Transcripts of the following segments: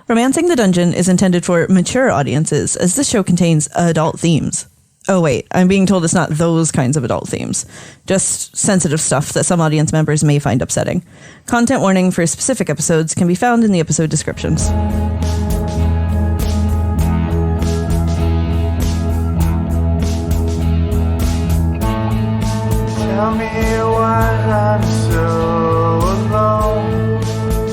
Romancing the Dungeon is intended for mature audiences, as this show contains adult themes. Oh wait, I'm being told it's not those kinds of adult themes. Just sensitive stuff that some audience members may find upsetting. Content warning for specific episodes can be found in the episode descriptions. Tell me why I'm so alone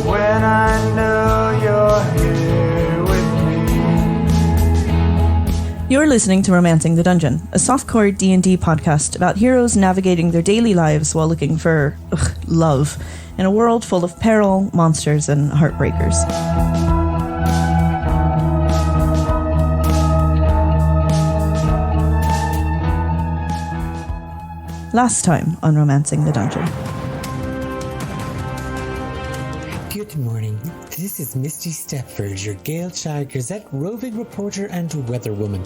when I know you're here with me. You're listening to Romancing the Dungeon, a softcore D&D podcast about heroes navigating their daily lives while looking for love in a world full of peril, monsters, and heartbreakers. Last time on Romancing the Dungeon. Good morning. This is Misty Stepford, your Galeshire Gazette roving reporter and weatherwoman.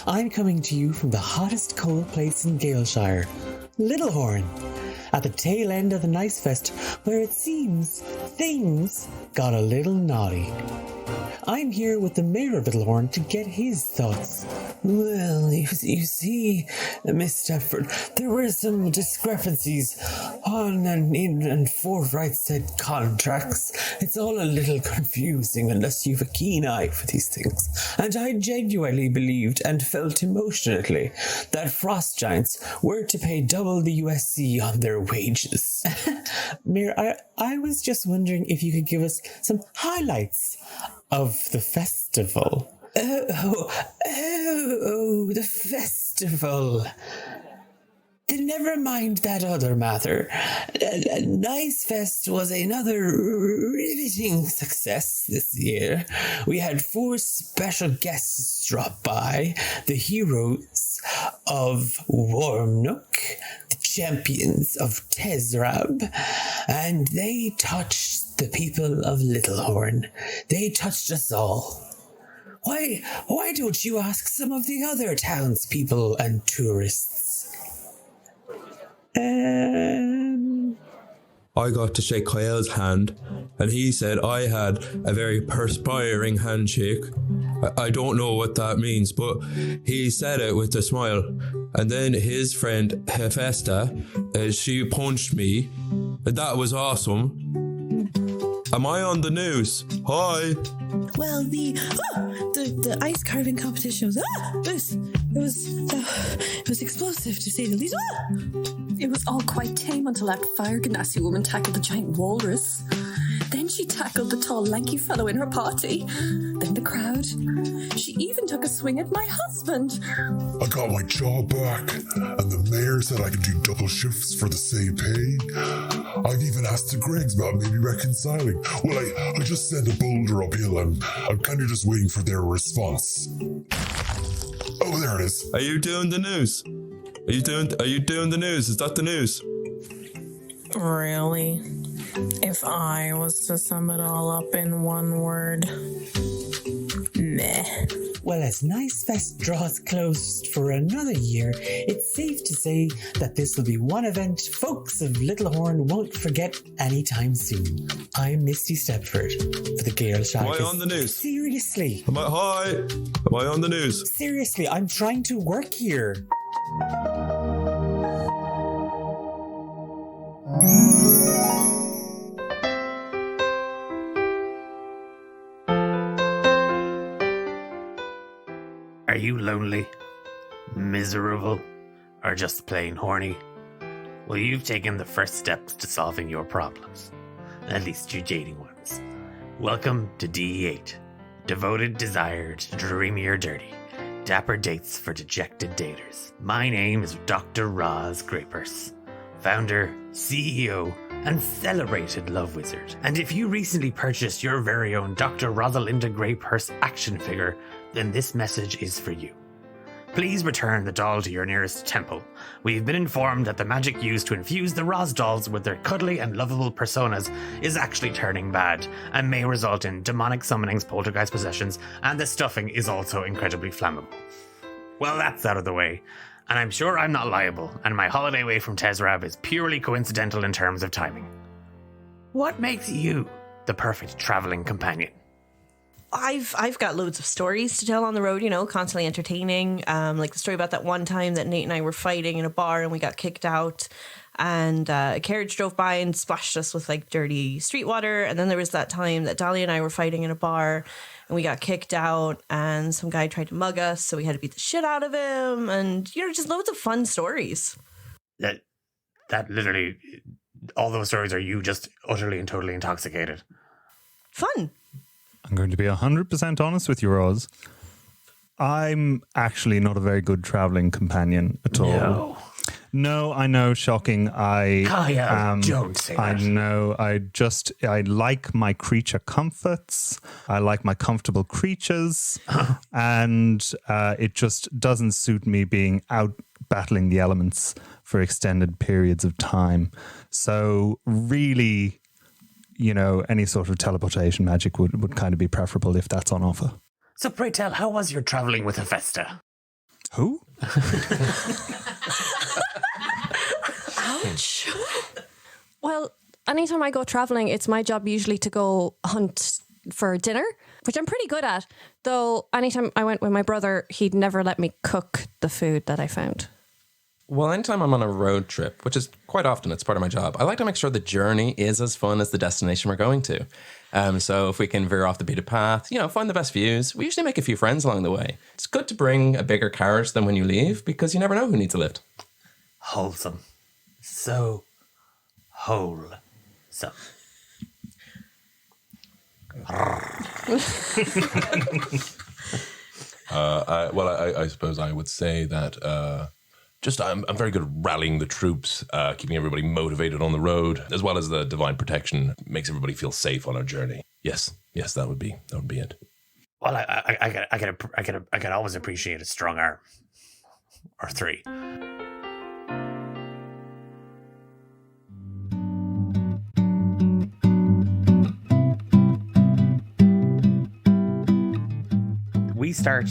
I'm coming to you from the hottest cold place in Galeshire, Littlehorn, at the tail end of the Nice Fest, where it seems things got a little naughty. I'm here with the mayor of Littlehorn to get his thoughts. Well, you see, Miss Stepford, there were some discrepancies on and in and forthright said contracts. It's all a little confusing unless you've a keen eye for these things. And I genuinely believed and felt emotionally that frost giants were to pay double the USC on their wages. Mayor, I was just wondering if you could give us some highlights of the festival. Oh, the festival. Then never mind that other matter. Nice Fest was another riveting success this year. We had 4 special guests drop by, the heroes of Warmnook, the champions of Tezrab, and they touched the people of Littlehorn. They touched us all. Why don't you ask some of the other townspeople and tourists? I got to shake Kyl's hand, and he said I had a very perspiring handshake. I don't know what that means, but he said it with a smile. And then his friend Hephaesta, she punched me. That was awesome. Am I on the news? Hi. Well, the ice carving competition was it was explosive to say the least. It was all quite tame until that fire ganassi woman tackled the giant walrus. Then she tackled the tall, lanky fellow in her party. Then the crowd. She even took a swing at my husband. I got my job back, and the mayor said I could do double shifts for the same pay. I've even asked the Gregs about maybe reconciling. Well, I just sent a boulder uphill, and I'm kind of just waiting for their response. Oh, there it is. Are you doing the news? Are you doing the news? Is that the news? Really? If I was to sum it all up in one word, meh. Well, as Nice Fest draws close for another year, it's safe to say that this will be one event folks of Littlehorn won't forget anytime soon. I'm Misty Stepford for the Galeshire. Am I on the news? Seriously. Am I on the news? Seriously, I'm trying to work here. Are you lonely, miserable, or just plain horny? Well, you've taken the first steps to solving your problems, at least your dating ones. Welcome to DE8, devoted, desired, dreamy or dirty, dapper dates for dejected daters. My name is Dr. Roz Greypurse, founder, CEO, and celebrated love wizard. And if you recently purchased your very own Dr. Rosalinda Greypurse action figure, then this message is for you. Please return the doll to your nearest temple. We've been informed that the magic used to infuse the Roz dolls with their cuddly and lovable personas is actually turning bad and may result in demonic summonings, poltergeist possessions, and the stuffing is also incredibly flammable. Well, that's out of the way, and I'm sure I'm not liable, and my holiday away from Tezrab is purely coincidental in terms of timing. What makes you the perfect traveling companion? I've got loads of stories to tell on the road, constantly entertaining. Like the story about that one time that Nate and I were fighting in a bar and we got kicked out, and a carriage drove by and splashed us with like dirty street water. And then there was that time that Dahlia and I were fighting in a bar and we got kicked out and some guy tried to mug us, so we had to beat the shit out of him. And, just loads of fun stories. That literally, all those stories are you just utterly and totally intoxicated. Fun. I'm going to be 100% honest with you, Rose. I'm actually not a very good traveling companion at all. No, I know, shocking. Don't say that. I know. I like my creature comforts. I like my comfortable creatures. And it just doesn't suit me being out battling the elements for extended periods of time. So really, any sort of teleportation magic would kind of be preferable if that's on offer. So pray tell, how was your travelling with Hephaesta? Who? Ouch. Well, anytime I go traveling, it's my job usually to go hunt for dinner, which I'm pretty good at. Though anytime I went with my brother, he'd never let me cook the food that I found. Well, anytime I'm on a road trip, which is quite often, it's part of my job, I like to make sure the journey is as fun as the destination we're going to. So if we can veer off the beaten path, find the best views, we usually make a few friends along the way. It's good to bring a bigger carriage than when you leave, because you never know who needs a lift. Wholesome. So wholesome. I suppose I would say that I'm very good at rallying the troops, keeping everybody motivated on the road, as well as the divine protection makes everybody feel safe on our journey. Yes, that would be it. Well, I can always appreciate a strong arm or three. We start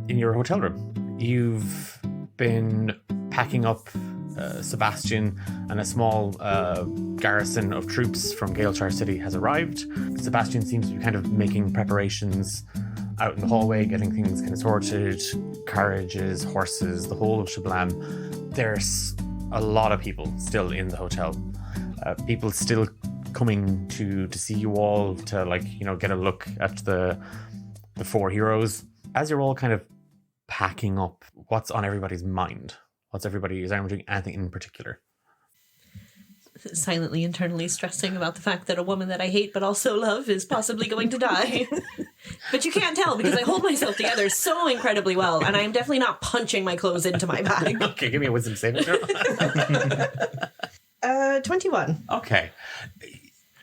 in your hotel room. You've been packing up Sebastian, and a small garrison of troops from Galeshire City has arrived. Sebastian seems to be kind of making preparations out in the hallway, getting things kind of sorted, carriages, horses, the whole of Shablam. There's a lot of people still in the hotel. People still coming to see you all, to get a look at the four heroes. As you're all kind of packing up, what's on everybody's mind? Is everyone doing anything in particular? Silently, internally stressing about the fact that a woman that I hate but also love is possibly going to die. But you can't tell because I hold myself together so incredibly well, and I'm definitely not punching my clothes into my bag. Okay, give me a wisdom saving throw. 21. Okay.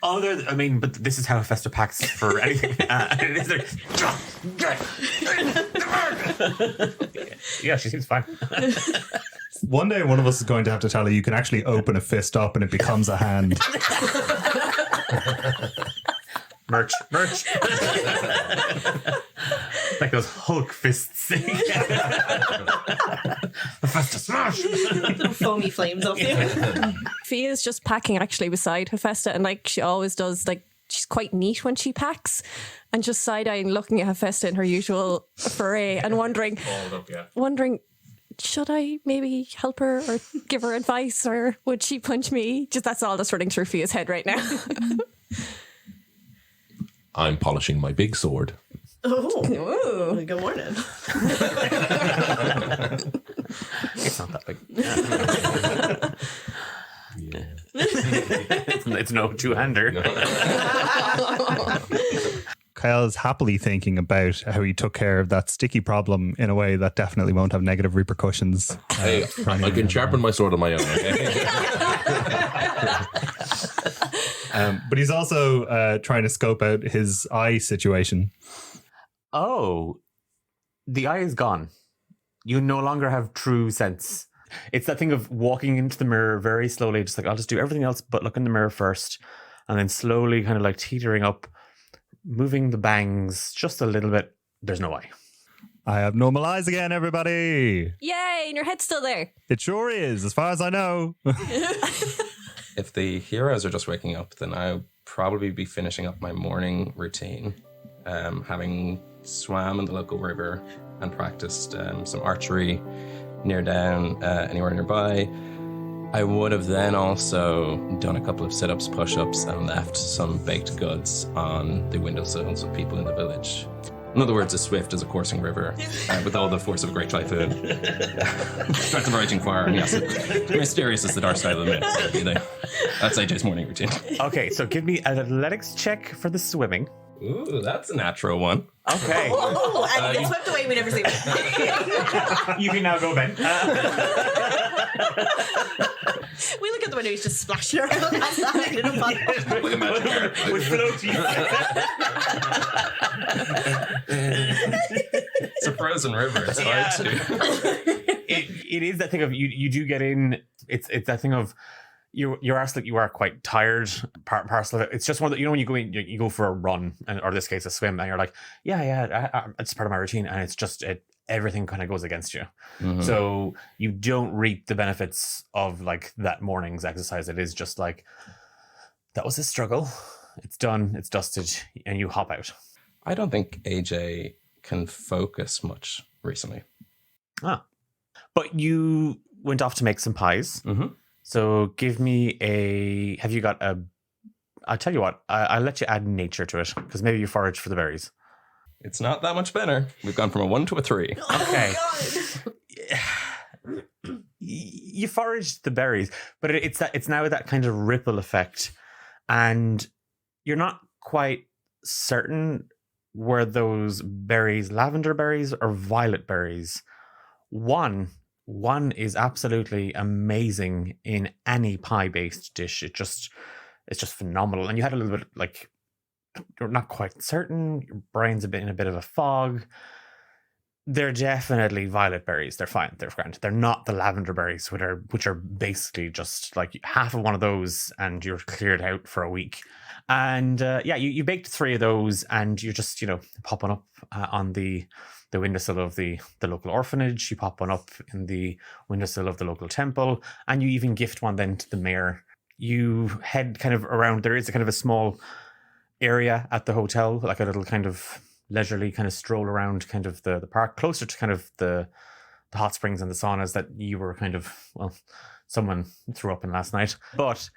But this is how Hephaesta packs for anything. Yeah, she seems fine. One day, one of us is going to have to tell her you can actually open a fist up and it becomes a hand. Merch. Like those Hulk fists. Hephaesta smash! Little foamy flames off you. Fia's just packing actually beside Hephaesta, and like she always does, she's quite neat when she packs, and just side-eyeing looking at Hephaesta in her usual foray and wondering, should I maybe help her or give her advice, or would she punch me? Just that's all that's running through Fia's head right now. I'm polishing my big sword. Oh, good morning. It's not that big. It's no two-hander. Kyle's happily thinking about how he took care of that sticky problem in a way that definitely won't have negative repercussions. Hey, I can sharpen my sword on my own. Okay? But he's also trying to scope out his eye situation. Oh, the eye is gone. You no longer have true sense. It's that thing of walking into the mirror very slowly, just I'll just do everything else but look in the mirror first, and then slowly kind of teetering up, moving the bangs just a little bit. There's no eye. I have normal eyes again, everybody. Yay, and your head's still there. It sure is, as far as I know. If the heroes are just waking up, then I'll probably be finishing up my morning routine. having swam in the local river and practiced some archery anywhere nearby. I would have then also done a couple of sit-ups, push-ups, and left some baked goods on the windowsills of people in the village. In other words, as swift as a coursing river, with all the force of a great typhoon. Threats of raging fire, and yes, mysterious as the dark side of the moon. That's AJ's morning routine. Okay, so give me an athletics check for the swimming. Ooh, that's a natural one. Okay. Oh, and you get swept away, we never see it. You can now go, Ben. We look at the window, he's just splashing around outside in a bucket. With floaties. It's a frozen river. It's hard to. It is that thing of you do get in. It's that thing of you're actually you are quite tired. Parcel of it. It's just one that when you go in, you go for a run, or in this case a swim, and you're like, it's part of my routine, and it's just everything kind of goes against you. Mm-hmm. So you don't reap the benefits of like that morning's exercise. It is just like, that was a struggle. It's done, it's dusted, and you hop out. I don't think AJ can focus much recently. But you went off to make some pies. Mm-hmm. So give me have you got I'll tell you what, I'll let you add nature to it, because maybe you forage for the berries. It's not that much better. We've gone from a 1 to a 3. Okay. You foraged the berries, but it's now that kind of ripple effect, and you're not quite certain were those berries lavender berries or violet berries. One is absolutely amazing in any pie-based dish. It's just phenomenal, and you had a little bit like, you're not quite certain, your brain's in a bit of a fog. They're definitely violet berries. They're fine. They're grand. They're not the lavender berries, which are basically just like half of one of those, and you're cleared out for a week. And you baked 3 of those, and you're just popping up on the windowsill of the local orphanage. You pop one up in the windowsill of the local temple, and you even gift one then to the mayor. You head kind of around. There is a kind of a small area at the hotel, like a little kind of leisurely kind of stroll around kind of the park, closer to kind of the hot springs and the saunas that you were kind of, someone threw up in last night. But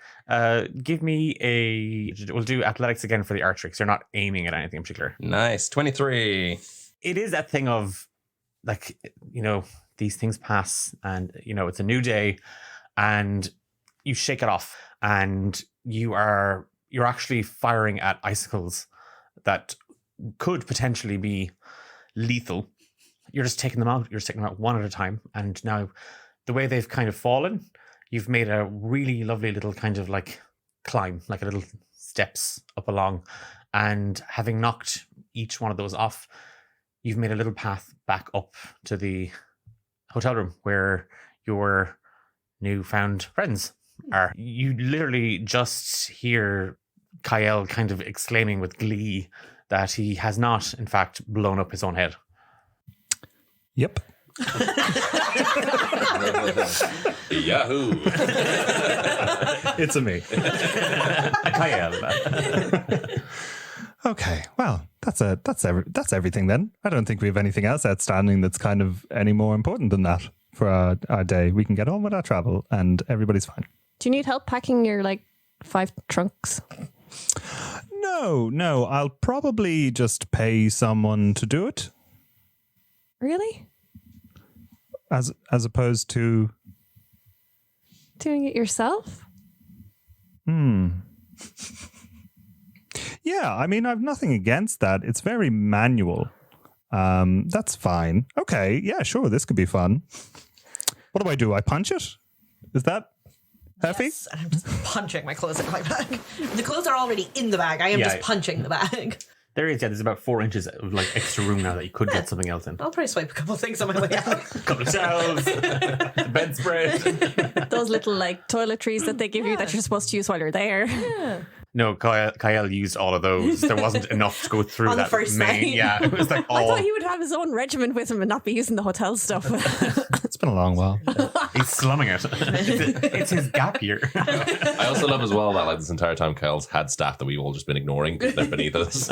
give me we'll do athletics again for the archery, because you're not aiming at anything in particular. Nice, 23. It is that thing of like, these things pass, and it's a new day, and you shake it off, and you're actually firing at icicles that could potentially be lethal. You're just taking them out. You're just taking them out one at a time. And now the way they've kind of fallen, you've made a really lovely little kind of like climb, like a little steps up along. And having knocked each one of those off, you've made a little path back up to the hotel room where your newfound friends are. You literally just hear Kyle kind of exclaiming with glee that he has not, in fact, blown up his own head. Yep. Yahoo! It's a me. Kyle. Okay, well, that's everything then. I don't think we have anything else outstanding that's kind of any more important than that for our day. We can get on with our travel, and everybody's fine. Do you need help packing your 5 trunks? No, I'll probably just pay someone to do it. Really? As opposed to doing it yourself? Yeah, I mean, I've nothing against that. It's very manual. That's fine. Okay, yeah, sure, this could be fun. What do? I punch it? Is that Heffy? Yes, and I'm just punching my clothes in my bag. The clothes are already in the bag. I am just punching the bag. There's about 4 inches of extra room now that you could get something else in. I'll probably swipe a couple of things on my way out. A couple of towels, bedspread. Those little toiletries that they give you that you're supposed to use while you're there. Yeah. No, Kyle used all of those. There wasn't enough to go through on that the first main. night. Yeah, it was all. I thought he would have his own regimen with him and not be using the hotel stuff. It's been a long while. He's slumming it. It's his gap year. I also love as well that like this entire time Kyle's had staff that we've all just been ignoring because they're beneath us.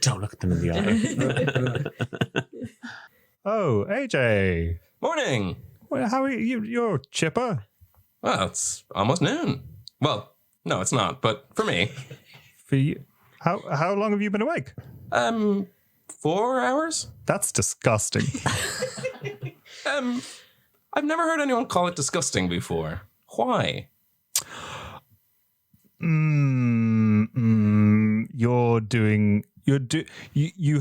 Don't look at them in the eye. Oh, AJ. Morning. Well, how are you? You're chipper. Well, it's almost noon. Well, no, it's not, but for me. For you, how long have you been awake? 4 hours. That's disgusting. I've never heard anyone call it disgusting before. Why? You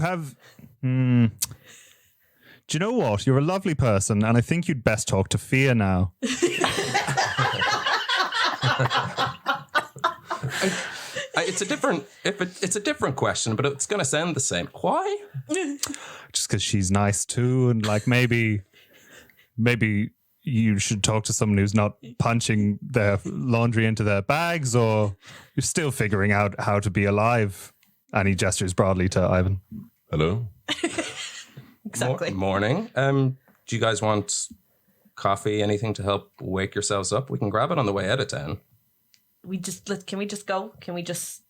have. Do you know what? You're a lovely person, and I think you'd best talk to Fia now. It's a different question, but it's going to sound the same. Why? Just because she's nice too, and like maybe you should talk to someone who's not punching their laundry into their bags, or you're still figuring out how to be alive. And he gestures broadly to Ivan. Hello. Exactly. Morning. Do you guys want coffee? Anything to help wake yourselves up? We can grab it on the way out of town. Can we just go? Can we just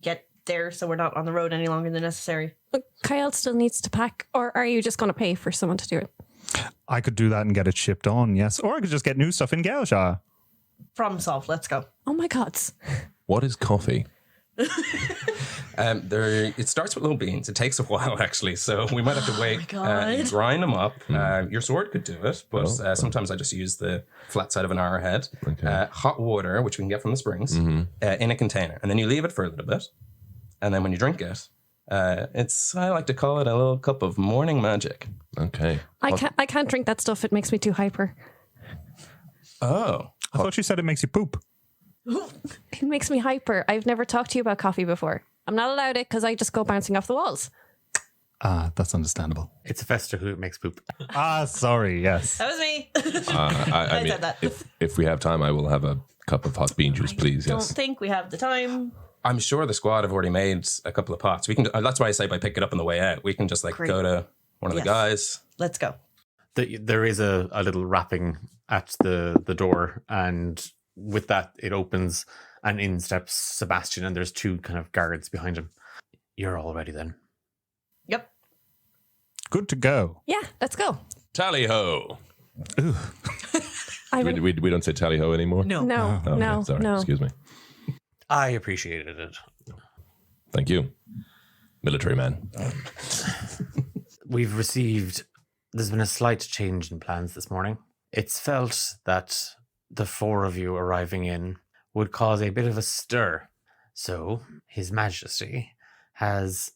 get there so we're not on the road any longer than necessary? Look, Kyle still needs to pack, or are you just going to pay for someone to do it? I could do that and get it shipped on, yes. Or I could just get new stuff in Galeshire. Problem solved. Let's go. Oh my God. What is coffee? It starts with little beans. It takes a while, actually, so we might have to wait. You grind them up. Your sword could do it, but sometimes I just use the flat side of an arrowhead. Okay. Hot water, which we can get from the springs, in a container, and then you leave it for a little bit, and then when you drink it, I like to call it a little cup of morning magic. Okay. I can't drink that stuff. It makes me too hyper. Oh, I thought you said it makes you poop. It makes me hyper. I've never talked to you about coffee before. I'm not allowed it because I just go bouncing off the walls. Ah, that's understandable. It's Hephaesta who makes poop. Sorry, yes. That was me. I mean, said that. if we have time, I will have a cup of hot bean juice, please. Don't Yes. think we have the time. I'm sure the squad have already made a couple of pots. We can. That's why I say by pick it up on the way out. We can just Great. go to one of the guys. Let's go. There is a little rapping at the door, and with that, it opens, and in steps Sebastian, and there's two kind of guards behind him. You're all ready then? Yep. Good to go. Yeah, let's go. Tally ho. Ivan. We don't say tally ho anymore? No. No, Oh, no, okay, sorry. no. Excuse me. I appreciated it. Thank you. Military man. There's been a slight change in plans this morning. It's felt that the four of you arriving in would cause a bit of a stir. So, His Majesty has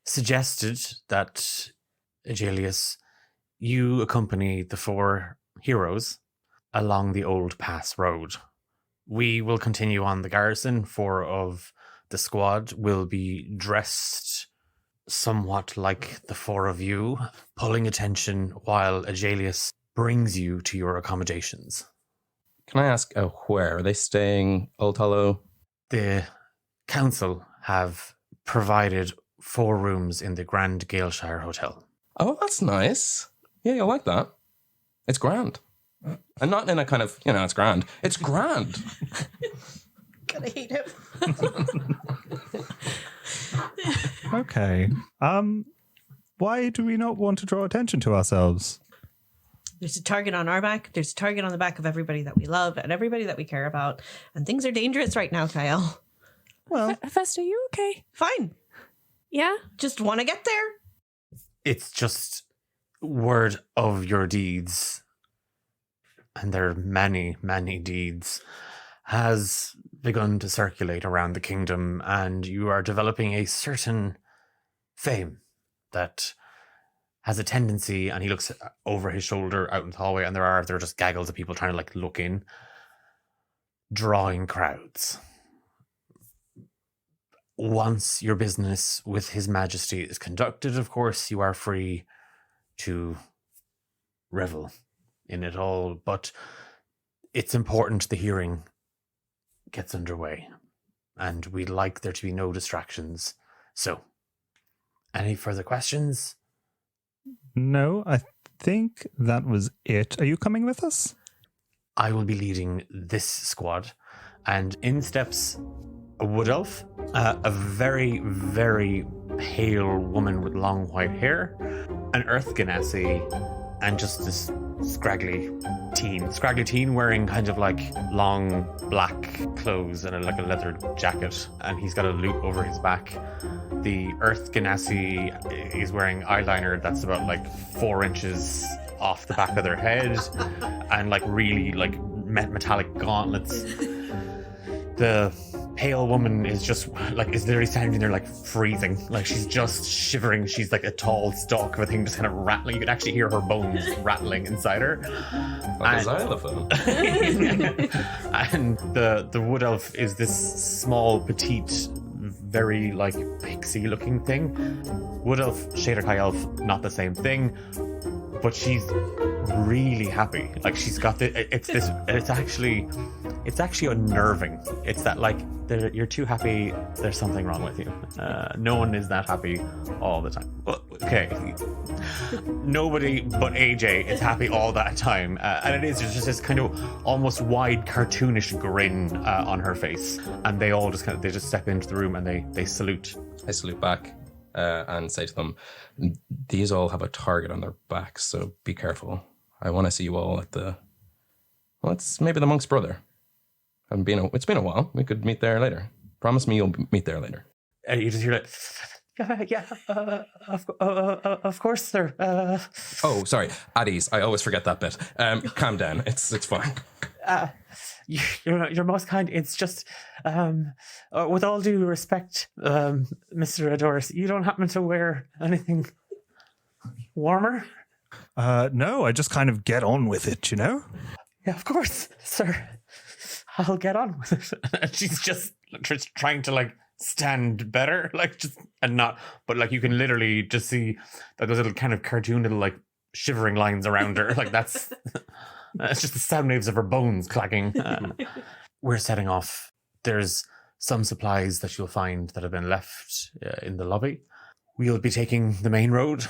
suggested that, Aegelius, you accompany the four heroes along the Old Pass Road. We will continue on the garrison. Four of the squad will be dressed somewhat like the four of you, pulling attention while Aegelius brings you to your accommodations. Can I ask where? Are they staying Old Hollow? The council have provided 4 rooms in the Grand Galeshire Hotel. Oh, that's nice. Yeah, you'll like that. It's grand. And not in a kind of, it's grand. It's grand. Gonna hate him. Okay. Why do we not want to draw attention to ourselves? There's a target on our back. There's a target on the back of everybody that we love and everybody that we care about. And things are dangerous right now, Kyle. Well, Hephaesta, are you okay? Fine. Yeah? Just want to get there. It's just word of your deeds, and there are many, many deeds, has begun to circulate around the kingdom, and you are developing a certain fame that has a tendency, and he looks over his shoulder out in the hallway, and there are just gaggles of people trying to look in, drawing crowds. Once your business with His Majesty is conducted, of course, you are free to revel in it all, but it's important the hearing gets underway, and we'd like there to be no distractions. So, any further questions? No, I think that was it. Are you coming with us? I will be leading this squad, and in steps a wood elf, a very, very pale woman with long white hair, an earth ganassi, and just this scraggly teen wearing kind of like long black clothes and like a leather jacket, and he's got a lute over his back. The earth ganassi is wearing eyeliner that's about like 4 inches off the back of their head, and like really like metallic gauntlets. The pale woman is just like is literally standing there like freezing, like she's just shivering. She's like a tall stalk of a thing just kind of rattling. You could actually hear her bones rattling inside her. Like a xylophone. And the wood elf is this small, petite, very like pixie looking thing. Wood elf, Shader Kai elf, not the same thing, but she's really happy. Like she's got it's actually unnerving. It's that like you're too happy, there's something wrong with you. No one is that happy all the time. Well, okay. Nobody but AJ is happy all that time. And it is just this kind of almost wide cartoonish grin on her face. And they all just they just step into the room and they salute. I salute back and say to them, these all have a target on their backs, so be careful. I want to see you all at it's maybe the monk's brother. It's been a while. We could meet there later. Promise me you'll meet there later. And you just hear of course, sir. Oh, sorry. At ease. I always forget that bit. Calm down. It's fine. You're most kind. It's just, with all due respect, Mr. Adoris, you don't happen to wear anything warmer? No, I just kind of get on with it, you know? Yeah, of course, sir. I'll get on with it. And she's just trying to like stand better, like just and not, but like you can literally just see those little kind of cartoon little like shivering lines around her. Like that's just the sound waves of her bones clacking. We're setting off. There's some supplies that you'll find that have been left in the lobby. We'll be taking the main road.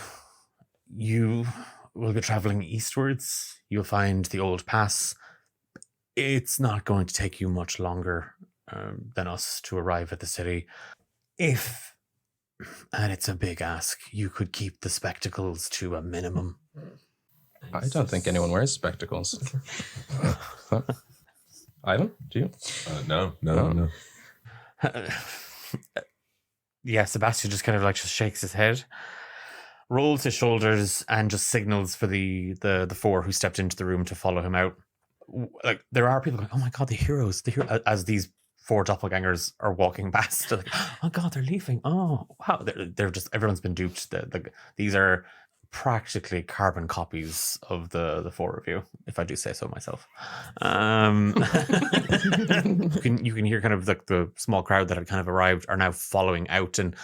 You will be traveling eastwards. You'll find the old pass. It's not going to take you much longer than us to arrive at the city. If, and it's a big ask, you could keep the spectacles to a minimum. I don't think anyone wears spectacles. Ivan, do you? No. Yeah, Sebastian just kind of like just shakes his head, rolls his shoulders, and just signals for the 4 who stepped into the room to follow him out. Like there are people going, oh my god, the heroes, as these 4 doppelgangers are walking past. Like, oh god, they're leaving. Oh wow, they're just everyone's been duped. These are practically carbon copies of the 4 of you, if I do say so myself. You can hear kind of like the small crowd that had kind of arrived are now following out, and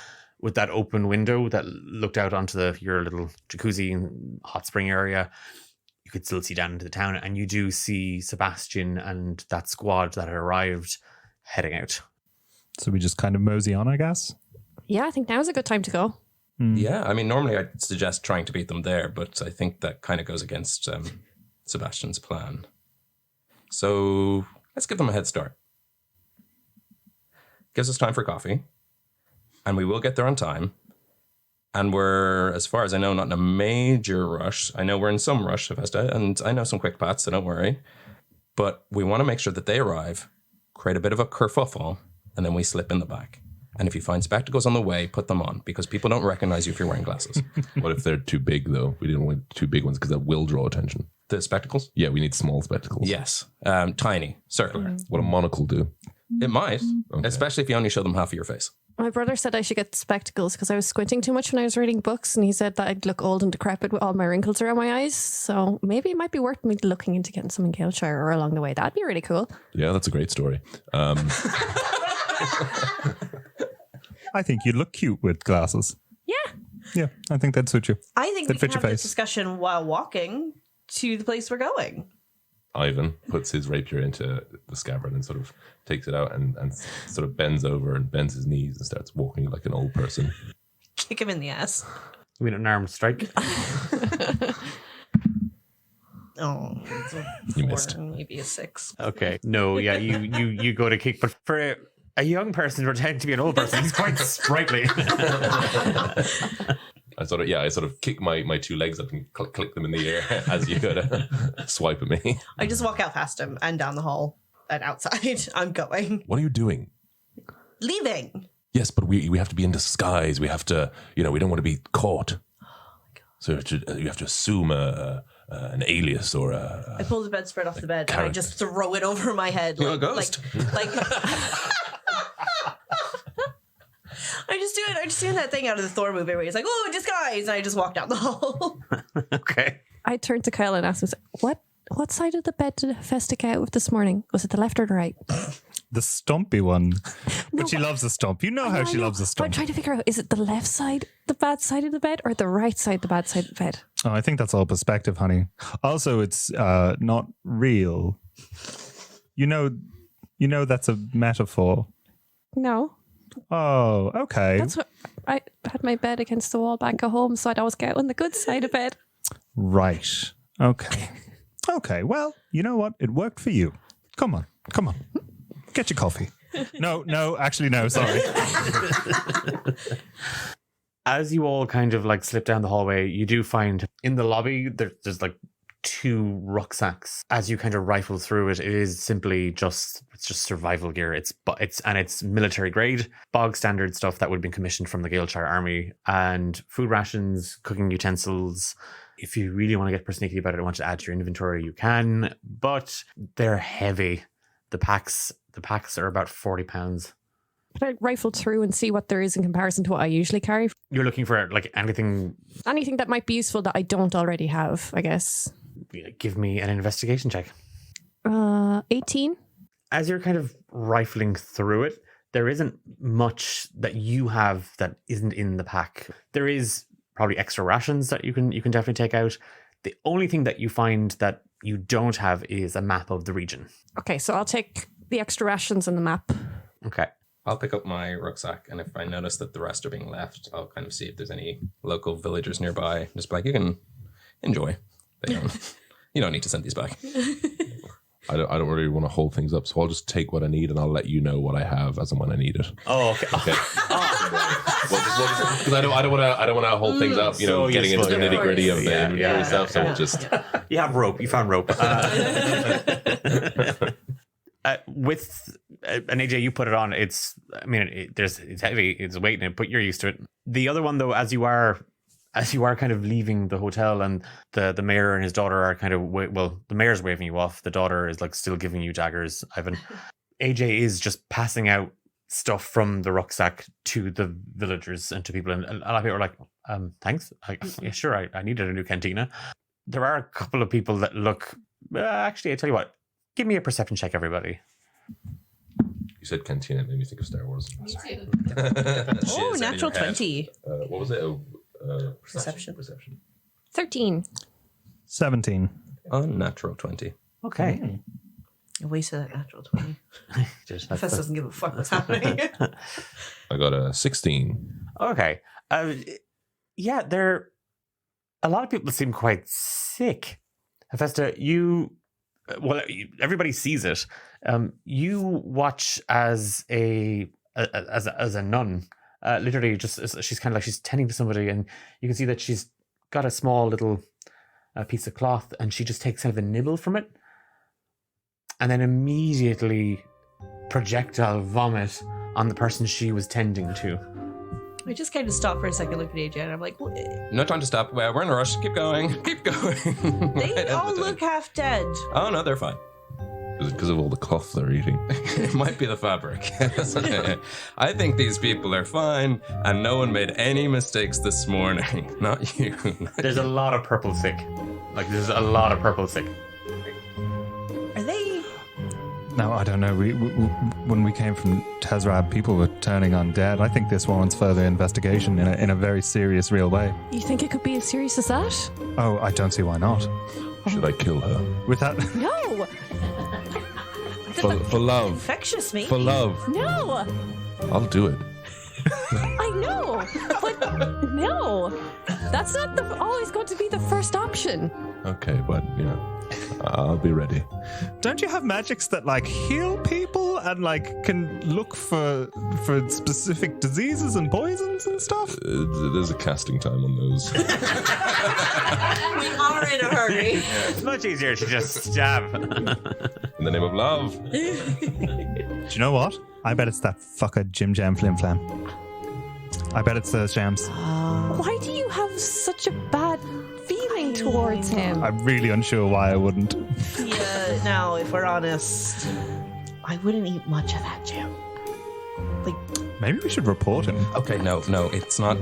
with that open window that looked out onto your little jacuzzi and hot spring area, you could still see down into the town, and you do see Sebastian and that squad that had arrived heading out. So we just kind of mosey on, I guess? Yeah, I think now's a good time to go. Yeah, I mean, normally I'd suggest trying to beat them there, but I think that kind of goes against Sebastian's plan. So let's give them a head start. Gives us time for coffee, and we will get there on time. And we're, as far as I know, not in a major rush. I know we're in some rush, Hephaesta, and I know some quick paths, so don't worry. But we want to make sure that they arrive, create a bit of a kerfuffle, and then we slip in the back. And if you find spectacles on the way, put them on, because people don't recognize you if you're wearing glasses. What if they're too big, though? We didn't want 2 big ones because that will draw attention. The spectacles? Yeah, we need small spectacles. Yes. Tiny, circular. What a monocle do? It might, especially if you only show them half of your face. My brother said I should get spectacles because I was squinting too much when I was reading books, and he said that I'd look old and decrepit with all my wrinkles around my eyes. So maybe it might be worth me looking into getting some in Galeshire or along the way. That'd be really cool. Yeah, that's a great story. I think you'd look cute with glasses. Yeah. Yeah, I think that'd suit you. I think That'd we can fit have your this face. discussion while walking to the place we're going. Ivan puts his rapier into the scabbard and sort of takes it out and sort of bends over and bends his knees and starts walking like an old person. Kick him in the ass. You mean an armed strike? Oh, it's a You 4, missed. maybe a 6. Okay. No, yeah, you go to kick, but for a young person pretending to be an old person, he's quite sprightly. I sort of kick my 2 legs up and click them in the air as you go to swipe at me. I just walk out past him and down the hall and outside. I'm going. What are you doing? Leaving. Yes, but we have to be in disguise. We have to, we don't want to be caught. Oh my God. So you have to assume an alias or a... I pull the bedspread off the bed and I character. just throw it over my head. You're a ghost. Like I just do that thing out of the Thor movie where he's like, oh, disguise. And I just walk down the hall. Okay. I turned to Kyle and asked him, what side of the bed did Hephaesta get out of this morning? Was it the left or the right? The stumpy one. But she loves a stump. You know how she loves a But I'm stump. trying to figure out, is it the left side, the bad side of the bed, or the right side, the bad side of the bed? Oh, I think that's all perspective, honey. Also, it's not real. You know that's a metaphor. No. Oh, okay. That's what I had my bed against the wall back at home, so I'd always get on the good side of bed. Right. Okay. Okay. Well, you know what? It worked for you. Come on. Get your coffee. No, actually, no, sorry. As you all kind of like slip down the hallway, you do find in the lobby there's like 2 rucksacks. As you kind of rifle through it, it is simply just survival gear. It's military grade, bog standard stuff that would have been commissioned from the Galeshire army, and food rations, cooking utensils. If you really want to get persnickety about it and want to add to your inventory, you can, but they're heavy. The packs are about 40 pounds. But I rifle through and see what there is in comparison to what I usually carry. You're looking for like anything Anything that might be useful that I don't already have, I guess. Give me an investigation check. 18. As you're kind of rifling through it, there isn't much that you have that isn't in the pack. There is probably extra rations that you can definitely take out. The only thing that you find that you don't have is a map of the region. Okay, so I'll take the extra rations and the map. Okay. I'll pick up my rucksack, and if I notice that the rest are being left, I'll kind of see if there's any local villagers nearby. Just be like, you can enjoy. You don't need to send these back. I don't really want to hold things up, so I'll just take what I need and I'll let you know what I have as and when I need it. Oh, okay. Because I don't want to hold things up, So getting into the useful, nitty gritty of the yeah, inventory stuff. So we'll just You have rope. You found rope. With an AJ, you put it on. It's heavy. It's weight in it, but you're used to it. The other one, though, as you are kind of leaving the hotel, and the mayor and his daughter are kind of the mayor's waving you off. The daughter is like still giving you daggers. Ivan, AJ is just passing out stuff from the rucksack to the villagers and to people, and a lot of people are like, "Thanks. Yeah, sure. I needed a new cantina." There are a couple of people that look. Actually, I tell you what. Give me a perception check, everybody. You said cantina, it made me think of Star Wars. Oh, natural 20. What was it? Perception. 13. 17. Unnatural 20. Okay. I wasted that natural 20. Fess doesn't give a fuck what's happening. I got a 16. Okay. Yeah, a lot of people seem quite sick. Hephaesta, everybody sees it. You watch as a nun, literally just she's kind of like she's tending to somebody, and you can see that she's got a small little piece of cloth, and she just takes kind of a nibble from it, and then immediately projectile vomit on the person she was tending to. I just kind of stop for a second, look at AJ, and I'm like, what? No time to stop. We're in a rush. Keep going. Keep going. They all look half dead. Oh, no, they're fine. Is it because of all the cloth they're eating? It might be the fabric. I think these people are fine, and no one made any mistakes this morning. Not you. There's a lot of purple sick. There's a lot of purple sick. Are they? No, I don't know. When we came from Tezrab, people were turning undead. I think this warrants further investigation in a very serious, real way. You think it could be as serious as that? Oh, I don't see why not. Should I kill her? Without... No! For love. Infectious, maybe. For love. No! I'll do it. I know, but no, that's not always going to be the first option. Okay, but I'll be ready. Don't you have magics that like heal people and like can look for specific diseases and poisons and stuff? There's a casting time on those. We are in a hurry. It's much easier to just stab. In the name of love. Do you know what? I bet it's that fucker Jim Jam Flim Flam. I bet it's those jams. Why do you have such a bad feeling towards him? I'm really unsure why I wouldn't. Yeah, now, if we're honest, I wouldn't eat much of that jam. Maybe we should report him. Okay, no, it's not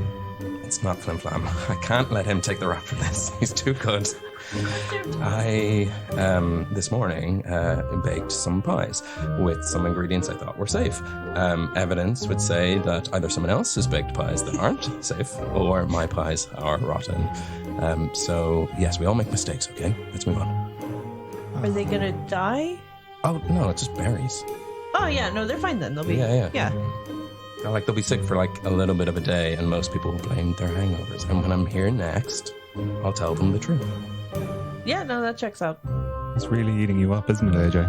Flim Flam. I can't let him take the rap for this. He's too good. I, this morning, baked some pies with some ingredients I thought were safe. Evidence would say that either someone else has baked pies that aren't safe, or my pies are rotten. So, yes, we all make mistakes, okay? Let's move on. Are they gonna die? Oh, no, it's just berries. Oh, yeah, no, they're fine then. They'll be... Yeah. They'll be sick for a little bit of a day, and most people will blame their hangovers. And when I'm here next, I'll tell them the truth. Yeah, no, that checks out. It's really eating you up, isn't it, AJ?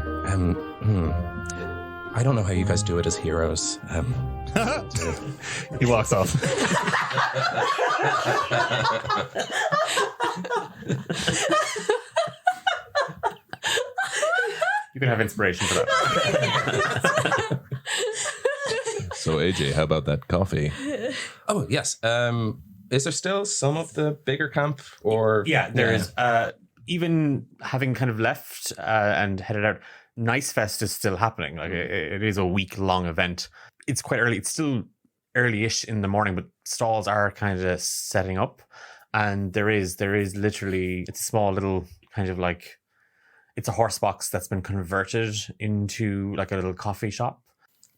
I don't know how you guys do it as heroes. He walks off. You can have inspiration for that. So AJ, how about that coffee? Oh, yes. Is there still some of the bigger camp? Or Yeah, there is. Even having kind of left and headed out, Nice Fest is still happening. Like it is a week-long event. It's quite early. It's still early-ish in the morning, but stalls are kind of setting up. And there is literally, it's a small little kind of it's a horse box that's been converted into like a little coffee shop.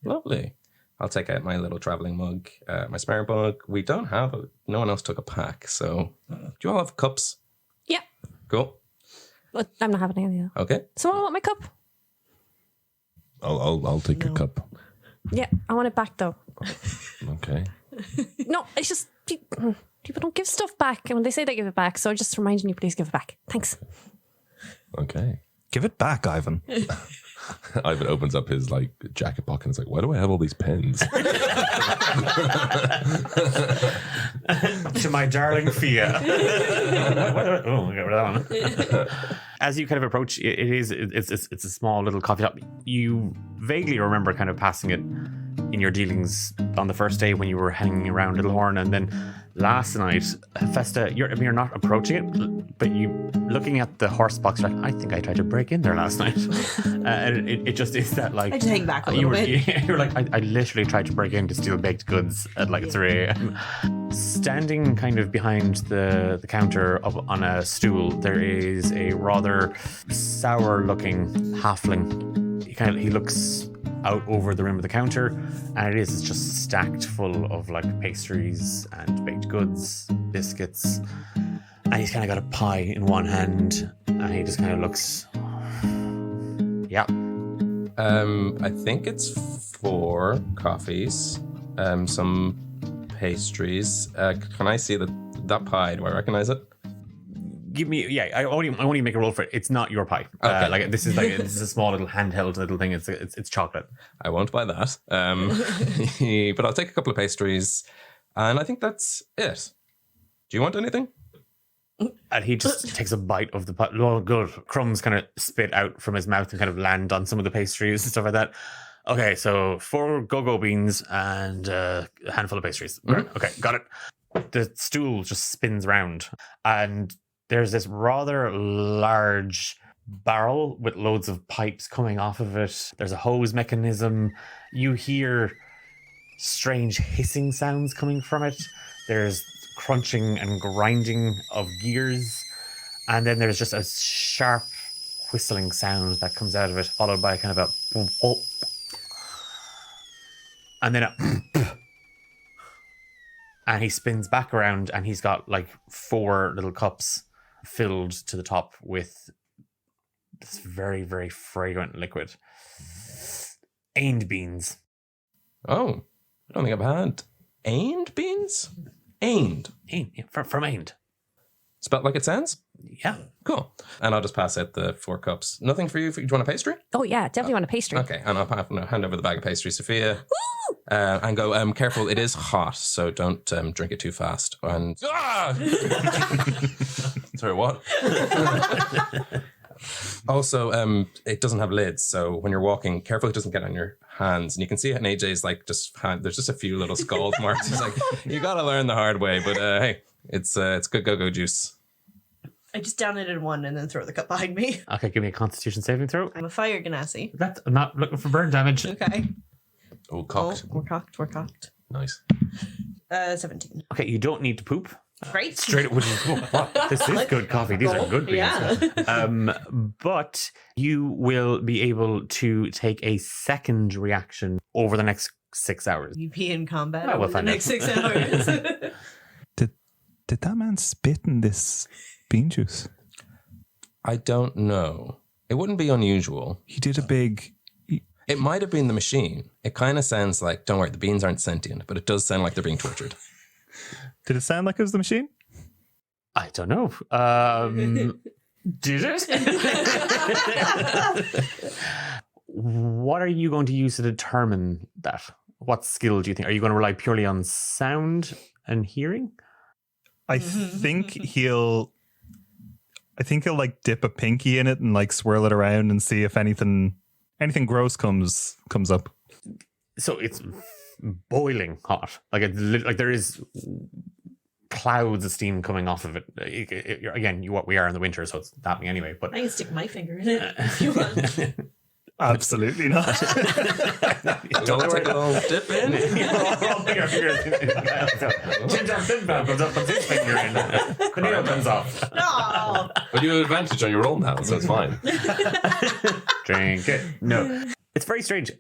Lovely. I'll take out my little traveling mug, my spare mug. We don't have no one else took a pack, so do you all have cups? Yeah. Cool. But I'm not having any of that. Okay. Someone want my cup? I'll take your cup. Yeah, I want it back though. Okay. No, it's just people don't give stuff back, and when they say they give it back, so just reminding you, please give it back. Thanks. Okay. Give it back, Ivan. Ivan opens up his jacket pocket and is like, why do I have all these pens? To my darling Fia. Oh, get rid of that one. As you kind of approach, it's a small little coffee shop. You vaguely remember kind of passing it in your dealings on the first day when you were hanging around Littlehorn, and then last night, Hephaesta, you're not approaching it, but you looking at the horse box, you're like, I think I tried to break in there last night. And it just is that I just hang back a little bit. You're like, I literally tried to break in to steal baked goods at 3 a.m. Standing kind of behind the counter up on a stool, there is a rather sour-looking halfling. He looks out over the rim of the counter, and it's just stacked full of pastries and baked goods, biscuits, and he's kind of got a pie in one hand, and he just kind of looks. Yeah. I think it's 4 coffees, some pastries. Can I see that pie? Do I recognize it? Give me, I only make a roll for it. It's not your pie. Okay. This is a small little handheld little thing. It's chocolate. I won't buy that. But I'll take a couple of pastries, and I think that's it. Do you want anything? And he just takes a bite of the pie. Oh, good. Crumbs kind of spit out from his mouth and kind of land on some of the pastries and stuff like that. Okay, so 4 go-go beans and a handful of pastries. Mm-hmm. Okay, got it. The stool just spins round, and there's this rather large barrel with loads of pipes coming off of it. There's a hose mechanism. You hear strange hissing sounds coming from it. There's crunching and grinding of gears. And then there's just a sharp whistling sound that comes out of it, followed by kind of a... And then a... And he spins back around, and he's got 4 little cups filled to the top with this very, very fragrant liquid. Ained beans. Oh, I don't think I've had Ained beans? Ained. Ained, yeah, from Ained. Spelled like it sounds? Yeah. Cool. And I'll just pass out the 4 cups. Nothing for you? Do you want a pastry? Oh, yeah, definitely want a pastry. Okay, and I'll hand over the bag of pastry, Sophia. And go, careful, it is hot, so don't drink it too fast. And sorry, what? Also, it doesn't have lids, so when you're walking, careful it doesn't get on your hands. And you can see it in AJ's there's just a few little scald marks. He's like, you gotta learn the hard way, but hey, it's good go-go juice. I just down it in one and then throw the cup behind me. Okay, give me a Constitution saving throw. I'm a fire ganassi. I'm not looking for burn damage. Okay. Oh, cocked. We're cocked. Nice. 17. Okay, you don't need to poop. Great. Straight, which is wow, this is good coffee. These are good beans. Yeah. But you will be able to take a second reaction over the next 6 hours. You be in combat Well, we'll over the find next out. 6 hours. Did that man spit in this bean juice? I don't know. It wouldn't be unusual. He did a big... It might have been the machine. It kind of sounds like, don't worry, the beans aren't sentient, but it does sound like they're being tortured. Did it sound like it was the machine? I don't know. Did it? What are you going to use to determine that? What skill do you think? Are you going to rely purely on sound and hearing? I think he'll like dip a pinky in it and like swirl it around and see if anything gross comes up. So it's boiling hot. Like there is clouds of steam coming off of it. Again, we are in the winter, so it's happening anyway. But I can stick my finger in it if you want. Absolutely not. Don't take a little dip in. Tinderson goes up and his finger in. The nail comes off. No. But you have advantage on your roll now, so it's fine. Drink it. No. It's very strange.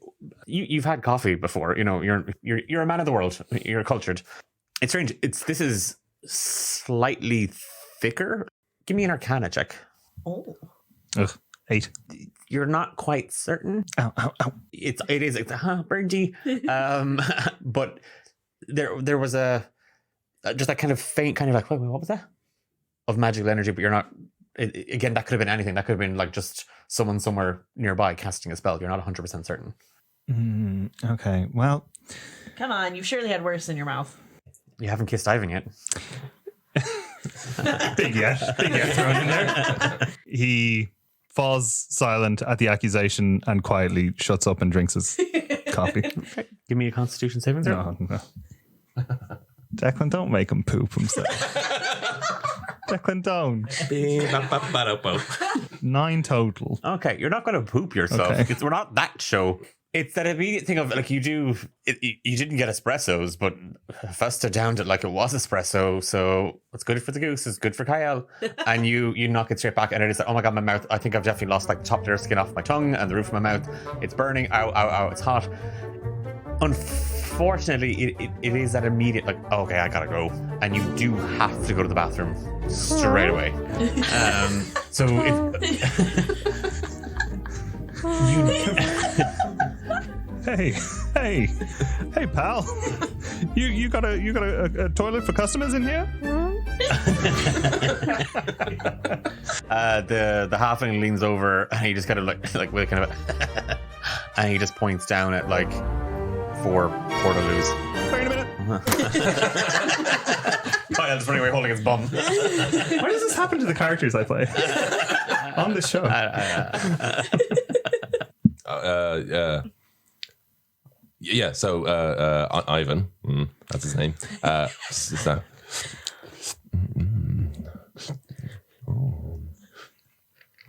You've had coffee before. You know, you're a man of the world. You're cultured. It's strange. This is slightly thicker. Give me an Arcana check. Oh. Ugh, 8. You're not quite certain. Ow, ow, ow. It is Bergie. But there was just that kind of faint kind of like, wait, what was that? Of magical energy, but you're not. Again, that could have been anything. That could have been like just someone somewhere nearby casting a spell. You're not 100% certain. Okay, well. Come on, you've surely had worse in your mouth. You haven't kissed Ivan yet. Big yes thrown in there. He falls silent at the accusation and quietly shuts up and drinks his coffee. Okay. Give me a Constitution saving throw. No. Declan, don't make him poop himself. Declan, don't. 9 total. Okay, you're not going to poop yourself. Okay. We're not that show. It's that immediate thing of like you didn't get espressos, but Hephaesta downed it like it was espresso. So what's good for the goose is good for Kyle. And you knock it straight back, and it is like, oh my god, my mouth! I think I've definitely lost like the top layer of skin off my tongue and the roof of my mouth. It's burning. Ow, ow, ow! It's hot. Unfortunately, it is that immediate like, oh, okay, I gotta go, and you do have to go to the bathroom straight away. So Hey, pal! You got a toilet for customers in here? The halfling leans over and he just kind of like with kind of and he just points down at like 4 portaloos. Wait a minute. Kyle's running away holding his bum. Why does this happen to the characters I play on this show? Yeah, so Ivan, that's his name. So,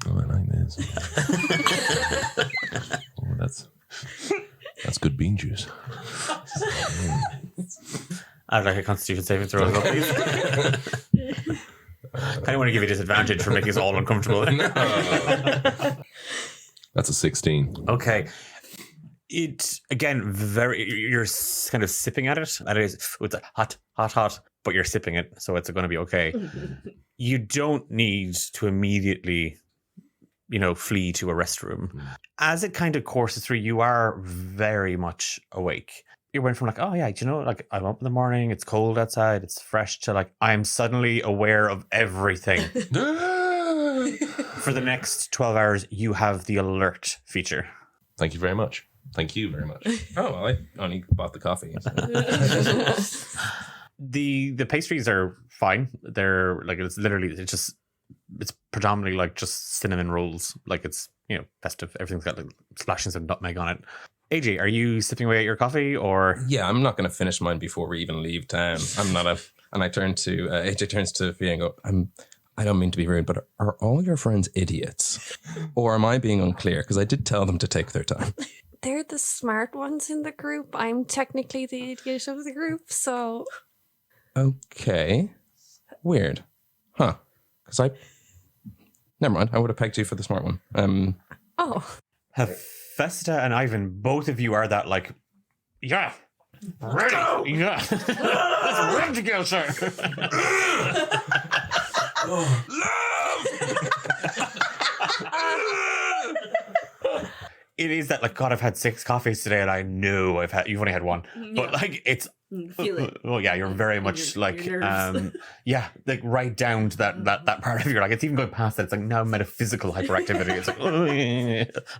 I like this. That's good bean juice. I'd like a Constitution saving throw as well, please. I kind of want to give you disadvantage for making us all uncomfortable. That's a 16. Okay. It again you're kind of sipping at it, and it's hot, but you're sipping it, so it's going to be okay. You don't need to immediately, flee to a restroom. As it kind of courses through, you are very much awake. you went from like, oh yeah, do you know, like I'm up in the morning, it's cold outside, it's fresh, to like I'm suddenly aware of everything. For the next 12 hours, you have the alert feature. Thank you very much. Thank you very much. Oh, well, I only bought the coffee. The pastries are fine. They're like, it's predominantly like just cinnamon rolls. Like it's, you know, festive. Everything's got like splashings of nutmeg on it. AJ, are you sipping away at your coffee or? Yeah, I'm not going to finish mine before we even leave town. I'm not a. And I turn to AJ turns to Fia and go, I don't mean to be rude, but are all your friends idiots, or am I being unclear? Because I did tell them to take their time. They're the smart ones in the group. I'm technically the idiot of the group, so. Okay, weird, huh? Because never mind. I would have pegged you for the smart one. Oh. Hephaesta and Ivan, both of you are that like, yeah, ready, yeah, let's run to Galeshire. It is that like, God, I've had 6 coffees today and I know you've only had one, but like it's feel it. Well, yeah, you're very much like yeah, like right down to that part of your, like, it's even going past that. It's like now metaphysical hyperactivity. It's like,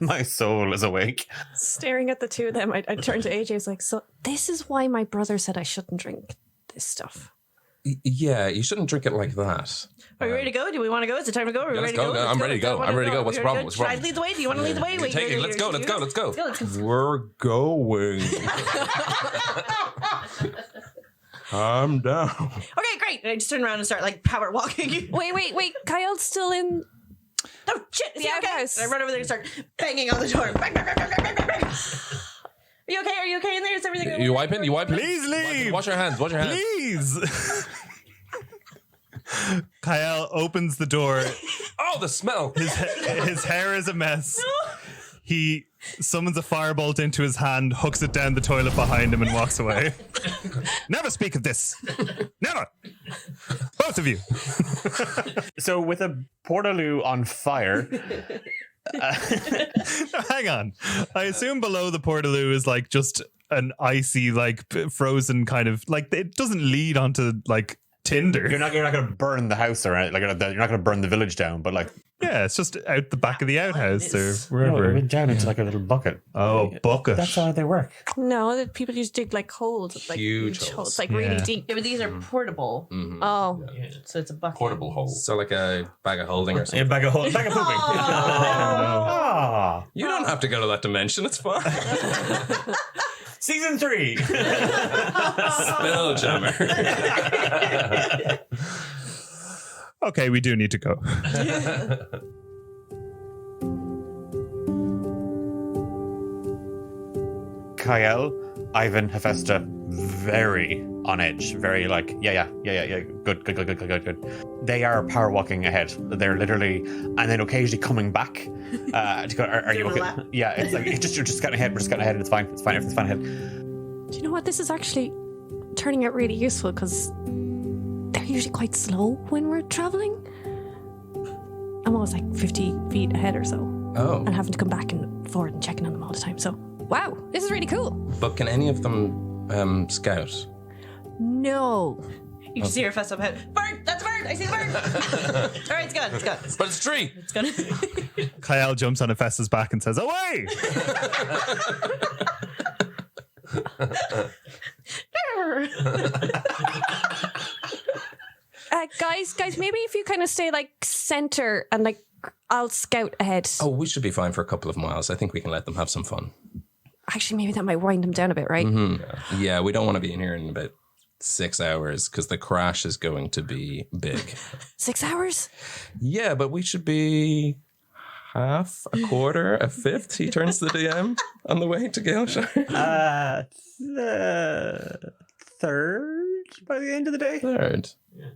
my soul is awake. Staring at the two of them, I turned to AJ. I was like, so this is why my brother said I shouldn't drink this stuff. Yeah, you shouldn't drink it like that. Are you ready to go? Do we want to go? Is it time to go? Are we ready to go? I'm ready to go. I'm ready to go. What's the problem? Should I lead the way? Do you want to lead the way? Wait, take it. Let's go. We're going. Calm down. Okay, great. And I just turn around and start like power walking. Wait. Kyle's still in. Oh shit! Is the he okay? outhouse. And I run over there and start banging on the door. Bang, bang, bang, bang, bang, bang, bang. Are you okay? Are you okay in there? Is everything okay? You wiping? Please leave. Wash your hands. Please. Kyle opens the door. Oh, the smell. His hair is a mess. He summons a firebolt into his hand, hooks it down the toilet behind him, and walks away. Never speak of this. Never. Both of you. So with a portaloo on fire. Hang on. I assume below the portaloo is like just an icy, like frozen kind of, like it doesn't lead onto like tinder. You're not going to burn the house or anything. Like you're not going to burn the village down, but like, yeah, it's just out the back of the outhouse or wherever. No, down into like a little bucket. Oh, bucket. That's how they work. No, people just dig like holes, like huge holes, like really deep. Yeah, but these are portable. Mm-hmm. Oh, yeah. So it's a bucket. Portable hole. So like a bag of holding or something. A bag of pooping. Oh. You don't have to go to that dimension. It's fine. Season 3. Spelljammer. Okay, we do need to go. Kyle, Ivan, Hephaesta, very on edge, very like, yeah, good. They are power walking ahead. They're literally, and then occasionally coming back to go, are you okay? Yeah, it's like, you're just getting ahead, we're just getting ahead, it's fine, everything's fine ahead. Do you know what? This is actually turning out really useful because they're usually quite slow when we're traveling. I'm always like 50 feet ahead or so. Oh. And having to come back and forward and checking on them all the time. So, wow, this is really cool. But can any of them scout? No. You just see her fess up ahead. Bird! That's a bird! I see the bird! All right, it's gone. But it's a tree! It's gone. Kyle jumps on Hephaesta's back and says, away! Guys, maybe if you kind of stay like center and like I'll scout ahead. Oh, we should be fine for a couple of miles. I think we can let them have some fun. Actually, maybe that might wind them down a bit, right? Mm-hmm. Yeah, we don't want to be in here in about 6 hours because the crash is going to be big. 6 hours? Yeah, but we should be half, a quarter, a fifth. He turns to the DM on the way to Galeshire. Third by the end of the day. Third.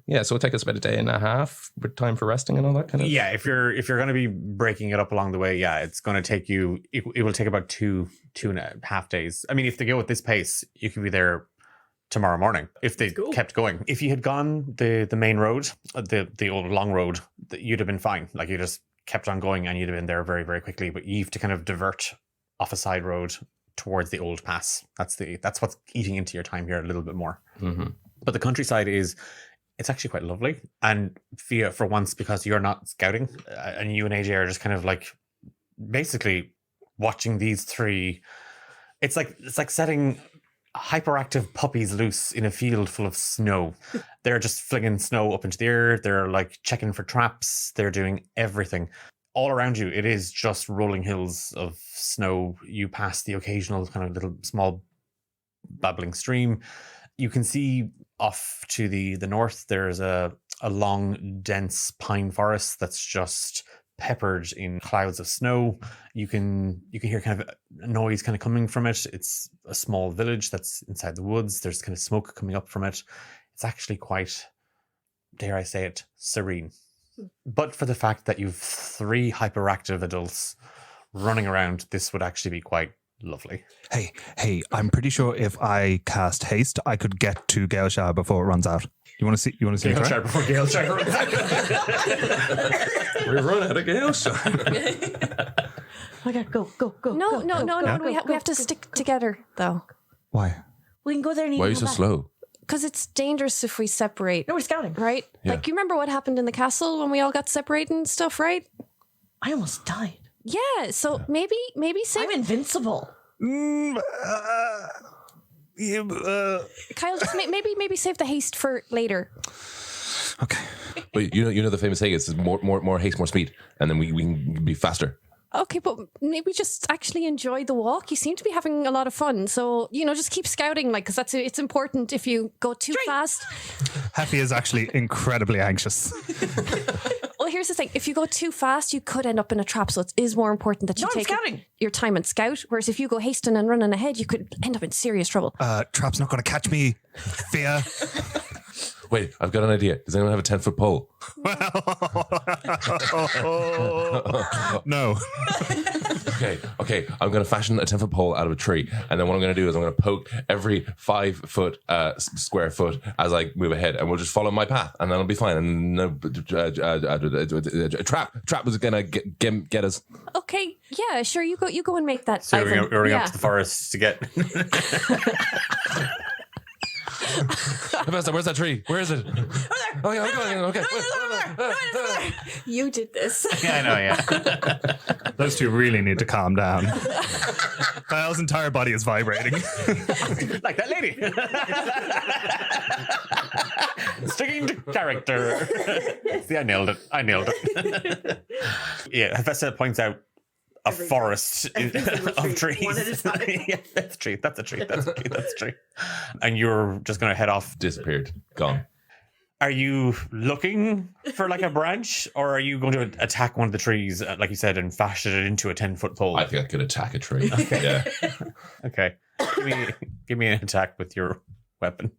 Yeah, so it'll take us about a day and a half with time for resting and all that kind of. Yeah, if you're going to be breaking it up along the way, yeah, it's going to take you. It will take about two and a half days. I mean, if they go at this pace, you could be there tomorrow morning if they kept going. If you had gone the main road, the old long road, you'd have been fine. Like you just kept on going and you'd have been there very, very quickly. But you have to kind of divert off a side road towards the old pass. That's what's eating into your time here a little bit more. Mm-hmm. But the countryside it's actually quite lovely. And Fia, for once, because you're not scouting, and you and AJ are just kind of like basically watching these three. It's like setting hyperactive puppies loose in a field full of snow. They're just flinging snow up into the air. They're like checking for traps. They're doing everything. All around you, it is just rolling hills of snow. You pass the occasional kind of little small babbling stream. You can see off to the north, there's a long, dense pine forest that's just peppered in clouds of snow. You can hear kind of a noise kind of coming from it. It's a small village that's inside the woods. There's kind of smoke coming up from it. It's actually quite, dare I say it, serene. But for the fact that you've 3 hyperactive adults running around, this would actually be quite lovely. Hey, I'm pretty sure if I cast haste, I could get to Galeshire before it runs out. You want to see? Galeshire before Galeshire runs out. We run out of Galeshire. Okay, go. No. We have to stick together, though. Why? We can go there and Why are you so slow? Because it's dangerous if we separate. No, we're scouting. Right? Yeah. Like, you remember what happened in the castle when we all got separated and stuff, right? I almost died. Yeah, so maybe save... I'm invincible. Kyle, just maybe save the haste for later. Okay. But you know the famous saying, it's more haste, more speed, and then we can be faster. Okay, but maybe just actually enjoy the walk. You seem to be having a lot of fun, so just keep scouting, like, because it's important. If you go too fast. Heffy is actually incredibly anxious. Well, here's the thing: if you go too fast, you could end up in a trap. So it is more important that you take your time and scout. Whereas if you go hasting and running ahead, you could end up in serious trouble. Trap's not going to catch me, Fia. Wait, I've got an idea. Does anyone have a 10-foot pole? No. Okay. I'm going to fashion a 10-foot pole out of a tree. And then what I'm going to do is I'm going to poke every 5-foot square foot as I move ahead. And we'll just follow my path. And then it'll be fine. And trap was going to get us. Okay, yeah, sure. You go and make that. So you're going up to the forest to get... Hephaesta, where's that tree? Where is it? Oh, yeah, I'm going. Okay. You did this. Yeah, I know, yeah. Those two really need to calm down. Kyle's entire body is vibrating. Like that lady. Sticking to character. See, I nailed it. Yeah, Hephaesta points out a forest of trees. One at a time. Yeah, that's a tree. That's a tree. And you're just going to head off. Disappeared. Gone. Are you looking for like a branch, or are you going to attack one of the trees, like you said, and fashion it into a 10-foot pole? I think I could attack a tree. Okay. Yeah. Okay. Give me an attack with your weapon.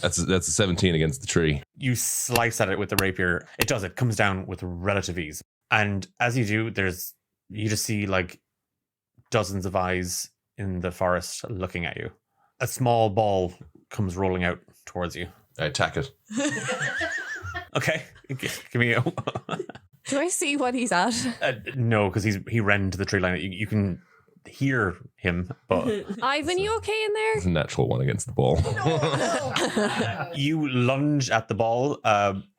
That's a 17 against the tree. You slice at it with the rapier. It comes down with relative ease. And as you do, you just see like dozens of eyes in the forest looking at you. A small ball comes rolling out towards you. I attack it. Okay, give me a... Do I see what he's at? No, because he ran to the tree line. You can hear him, but... Ivan, you okay in there? It's a natural one against the ball. You lunge at the ball,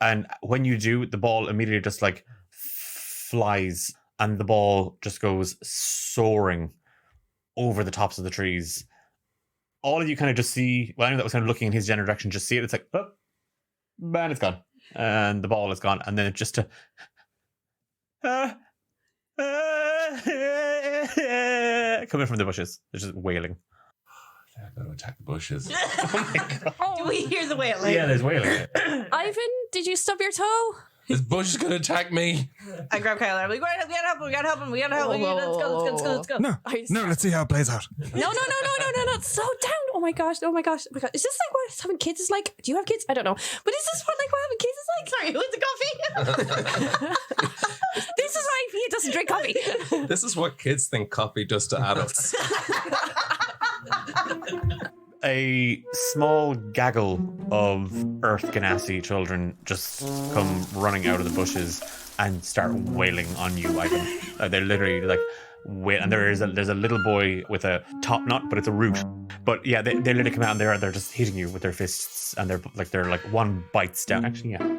and when you do, the ball immediately just like flies, and the ball just goes soaring over the tops of the trees. All of you kind of just see, well, anyone that was kind of looking in his general direction, just see it. It's like, oh, man, it's gone. And the ball is gone. And then it just coming from the bushes. They're just wailing. I gotta attack the bushes. Oh my God. Do we hear the wailing? Yeah, there's wailing. Ivan, did you stub your toe? This bush is gonna attack me. I grab Kyle. I'm like, we gotta help him. Let's go. No, let's see how it plays out. No. Slow down. Oh my gosh. Is this like what having kids is like? Do you have kids? I don't know. But is this what having kids is like? Sorry, who's the coffee? This is why he doesn't drink coffee. This is what kids think coffee does to adults. A small gaggle of Earth Ganassi children just come running out of the bushes and start wailing on you, Ivan. They're literally like, and there's a little boy with a top knot, but it's a root. But yeah, they literally come out and they're just hitting you with their fists, and they're like one bites down. Actually, yeah.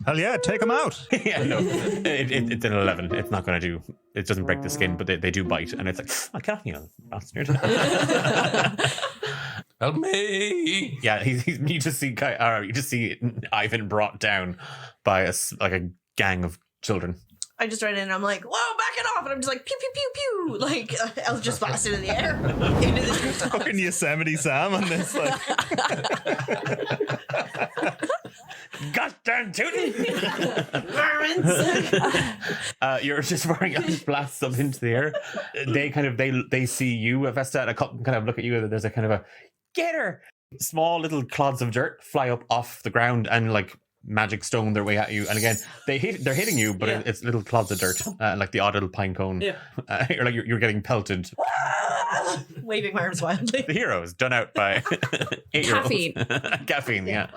Hell yeah, take them out. Yeah, no, it's an 11. It's not going to do. It doesn't break the skin, but they do bite, and it's like, I can't, bastard. Help me! Yeah, you just see Ivan brought down by a gang of children. I just ran in and I'm like, whoa, back it off. And I'm just like, pew, pew, pew, pew. Like, I'll just blast into the air. Into the treetops. Fucking Yosemite Sam on this. Like. Goddamn tootin'! You're just firing blasts up into the air. They see you, Hephaesta, and a couple kind of look at you, and there's a kind of a, get her! Small little clods of dirt fly up off the ground and like magic stone their way at you, and again they're hitting you, but it's little clods of dirt, like the odd little pine cone. You're getting pelted. Waving my arms wildly. The hero is done out by 8-year-olds. Caffeine, yeah.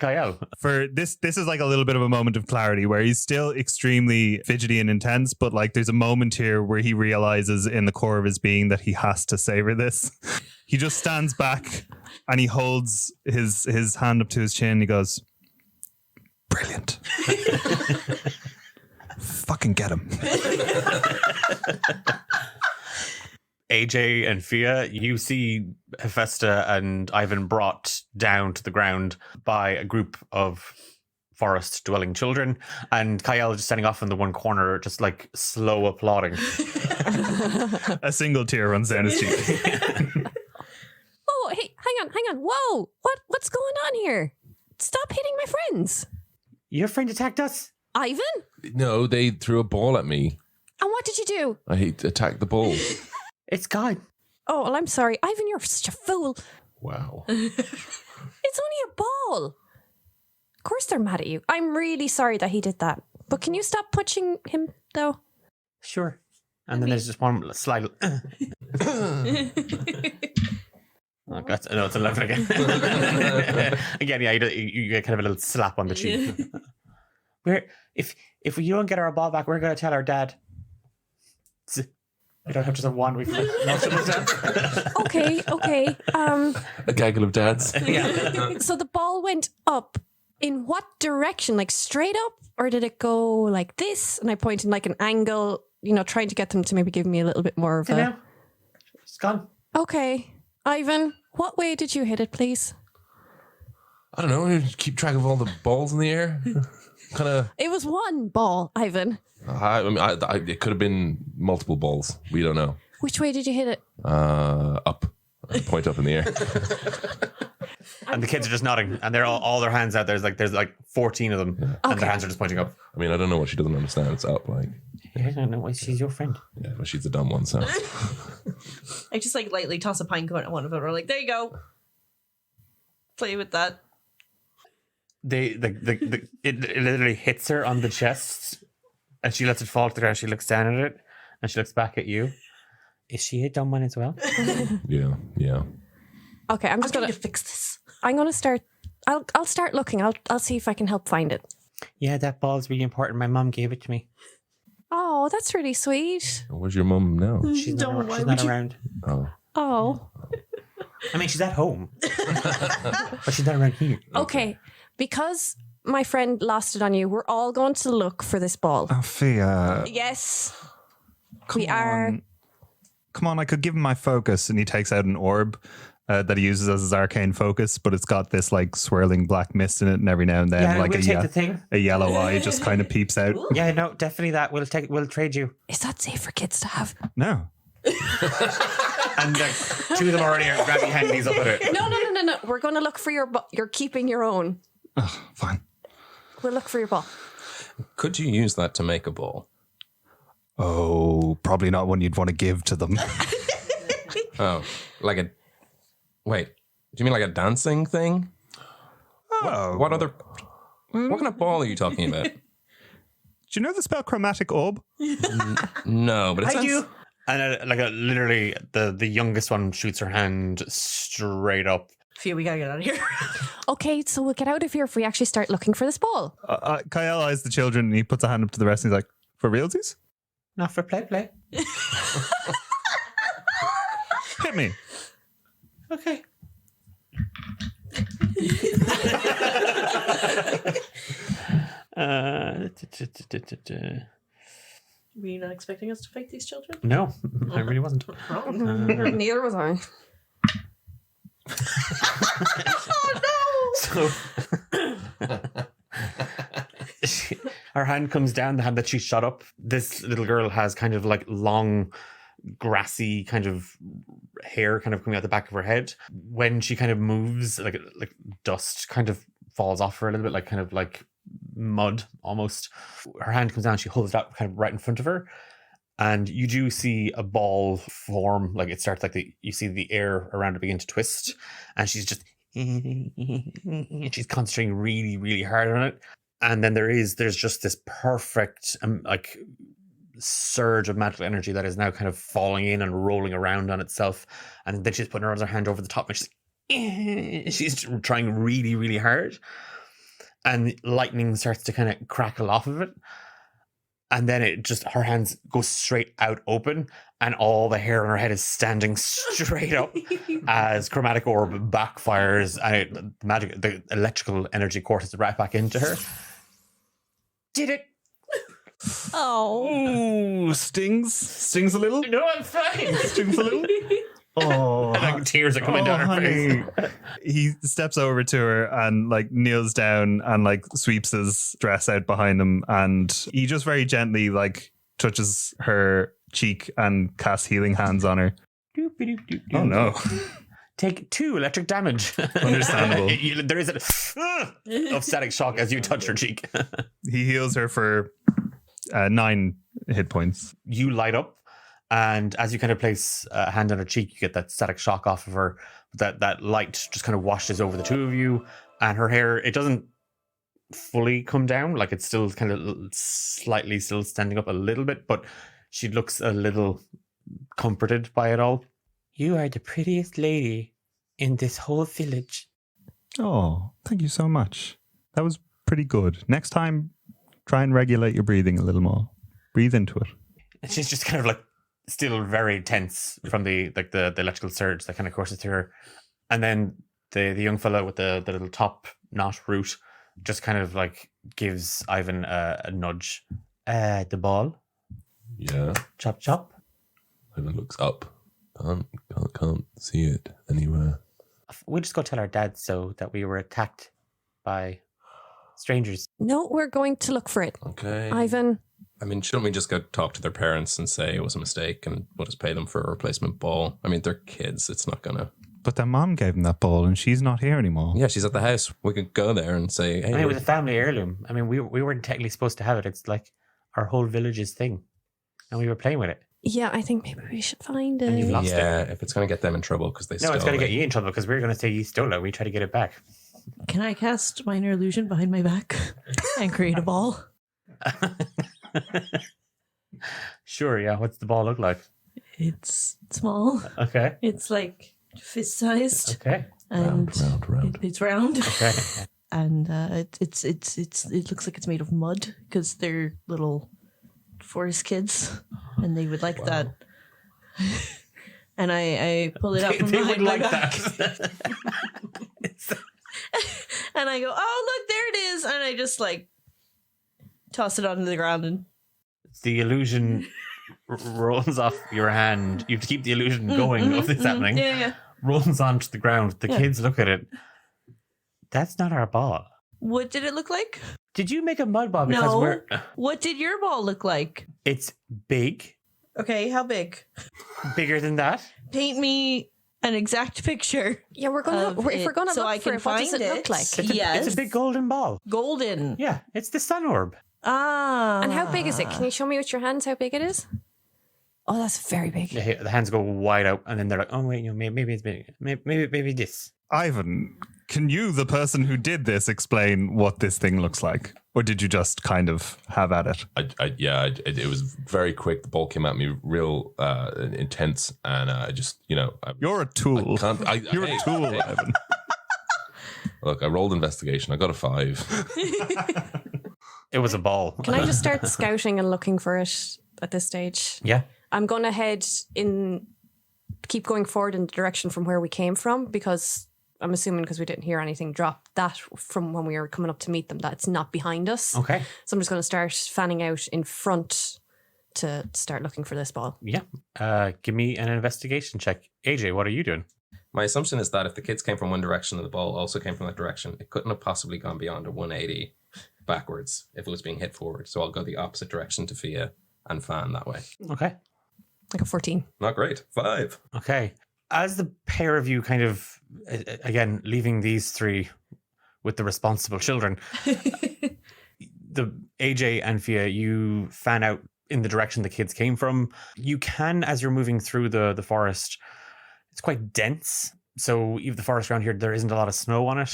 Kyle. For this is like a little bit of a moment of clarity where he's still extremely fidgety and intense, but like there's a moment here where he realizes in the core of his being that he has to savor this. He just stands back and he holds his hand up to his chin. He goes, brilliant. Fucking get him. AJ and Fia, you see Hephaesta and Ivan brought down to the ground by a group of forest-dwelling children, and Kyle just standing off in the one corner, just like slow applauding. A single tear runs down his cheek. Oh, hey, hang on. Whoa, what's going on here? Stop hitting my friends. Your friend attacked us? Ivan? No, they threw a ball at me. And what did you do? I attacked the ball. It's gone. Oh, well, I'm sorry. Ivan, you're such a fool. Wow. It's only a ball. Of course they're mad at you. I'm really sorry that he did that. But can you stop punching him, though? Sure. And then there's just one slide. Oh, God. No, it's 11 again. Again, yeah, you get kind of a little slap on the cheek. If we don't get our ball back, we're going to tell our dad. We don't have just a one. We've multiple dads. Okay. A gaggle of dads. Yeah. So the ball went up. In what direction? Like straight up? Or did it go like this? And I pointed like an angle, trying to get them to maybe give me a little bit more of a... It's gone. Okay. Ivan, what way did you hit it, please? I don't know. Keep track of all the balls in the air. Kind of. It was one ball, Ivan. It could have been multiple balls. We don't know. Which way did you hit it? Up. Point up in the air. And the kids are just nodding, and they're all their hands out. There's like 14 of them, and their hands are just pointing up. I mean, I don't know what she doesn't understand. It's up, like. I don't know why she's your friend. Yeah, but she's the dumb one, so. I just like lightly toss a pine cone at one of them. We're like, there you go. Play with that. It literally hits her on the chest, and she lets it fall to the ground. She looks down at it, and she looks back at you. Is she a dumb one as well? Yeah. Okay, I'm going to fix this. I'm going to start. I'll start looking. I'll see if I can help find it. Yeah, that ball's really important. My mom gave it to me. Oh, that's really sweet. Where's your mum now? She's not around. Oh. I mean, she's at home, but she's not around here. Okay, because my friend lost it on you, we're all going to look for this ball. Oh, Fia. Yes. Come on, I could give him my focus. And he takes out an orb that he uses as his arcane focus, but it's got this like swirling black mist in it, and every now and then like a yellow eye just kind of peeps out. Yeah, no, definitely that. We'll trade you. Is that safe for kids to have? No. And two of them already are grabbing handies up at it. No. We're going to look for your ball. You're keeping your own. Oh, fine. We'll look for your ball. Could you use that to make a ball? Oh, probably not one you'd want to give to them. Oh, like a... Wait, do you mean like a dancing thing? Oh. What other... What kind of ball are you talking about? Do you know the spell chromatic orb? No, but it sounds... do. And literally, the youngest one shoots her hand straight up. Fia, we gotta get out of here. Okay, so we'll get out of here if we actually start looking for this ball. Kyle eyes the children and he puts a hand up to the rest and he's like, for realsies? Not for play. Hit me. Okay. Were you not expecting us to fight these children? No, I really wasn't. Neither was I. Oh So her hand comes down, the hand that she shot up. This little girl has kind of like long, grassy kind of hair kind of coming out the back of her head. When she kind of moves, like dust kind of falls off her a little bit, like kind of like mud almost. Her hand comes down, she holds it up kind of right in front of her. And you do see a ball form, like it starts like you see the air around it begin to twist. And she's just, she's concentrating really, really hard on it. And then there's just this perfect like surge of magical energy that is now kind of falling in and rolling around on itself. And then she's putting her other hand over the top and she's trying really, really hard. And lightning starts to kind of crackle off of it. And then it just, her hands go straight out open and all the hair on her head is standing straight up as chromatic orb backfires and the electrical energy courses right back into her. Did it? Oh. Ooh, stings a little. No, I'm fine. Stings a little. Oh, and like tears are coming down her face. He steps over to her and like kneels down and like sweeps his dress out behind him, and he just very gently like touches her cheek and casts healing hands on her. Oh no. Take 2 electric damage. Understandable. There is a static shock as you touch her cheek. He heals her for 9 hit points. You light up, and as you kind of place a hand on her cheek, you get that static shock off of her. That light just kind of washes over the two of you, and her hair, it doesn't fully come down. Like it's still kind of slightly still standing up a little bit, but she looks a little comforted by it all. You are the prettiest lady in this whole village. Oh, thank you so much. That was pretty good. Next time, try and regulate your breathing a little more. Breathe into it. And she's just kind of like still very tense from the electrical surge that kind of courses through her. And then the young fellow with the little top knot root just kind of like gives Ivan a nudge. The ball. Yeah. Chop chop. Ivan looks up. Can't see it anywhere. We'll just go tell our dad so that we were attacked by strangers. No, we're going to look for it. Okay. Ivan. I mean, shouldn't we just go talk to their parents and say it was a mistake and we'll just pay them for a replacement ball? I mean, they're kids. It's not gonna... But their mom gave them that ball and she's not here anymore. Yeah, she's at the house. We could go there and say, hey... I mean, it was a family heirloom. I mean, we weren't technically supposed to have it. It's like our whole village's thing. And we were playing with it. Yeah, I think maybe we should find it. And you've lost it. If it's going to get them in trouble because they stole it. No, it's going to get you in trouble because we're going to say you stole it. We try to get it back. Can I cast minor illusion behind my back and create a ball? Sure, yeah. What's the ball look like? It's small. Okay. It's like fist sized. Okay. And round. it's round. Okay. And it looks like it's made of mud because they're little forest kids and they would like that. And I pull it up from behind my back. And I go, oh, look, there it is. And I just like toss it onto the ground and the illusion rolls off your hand. You have to keep the illusion going of this happening. Yeah. Rolls onto the ground. The kids look at it. That's not our ball. What did it look like? Did you make a mud ball? Because What did your ball look like? It's big. Okay, how big? Bigger than that. Paint me an exact picture. Yeah, if we're gonna look for it, what does it look like? It's a big golden ball. Golden. Yeah, it's the sun orb. Ah. And how big is it? Can you show me with your hands how big it is? Oh, that's very big. The hands go wide out, and then they're like, "Oh wait, maybe it's big. Maybe this." Ivan, can you, the person who did this, explain what this thing looks like, or did you just kind of have at it? It was very quick. The ball came at me real intense, and I just, you're a tool. You're a tool, Ivan. Look, I rolled investigation. I got a 5. It was a ball. Can I just start scouting and looking for it at this stage. Yeah. I'm going to keep going forward in the direction from where we came from, because I'm assuming, because we didn't hear anything drop, that from when we were coming up to meet them, that it's not behind us. Okay. So I'm just going to start fanning out in front to start looking for this ball. Yeah. Give me an investigation check. AJ, what are you doing? My assumption is that if the kids came from one direction and the ball also came from that direction, it couldn't have possibly gone beyond a 180 backwards if it was being hit forward. So I'll go the opposite direction to Fia and fan that way. Okay. Like a 14. Not great. 5. Okay. As the pair of you kind of, again, leaving these three with the responsible children, the AJ and Fia, you fan out in the direction the kids came from. You can, as you're moving through the forest, it's quite dense. So even the forest around here, there isn't a lot of snow on it.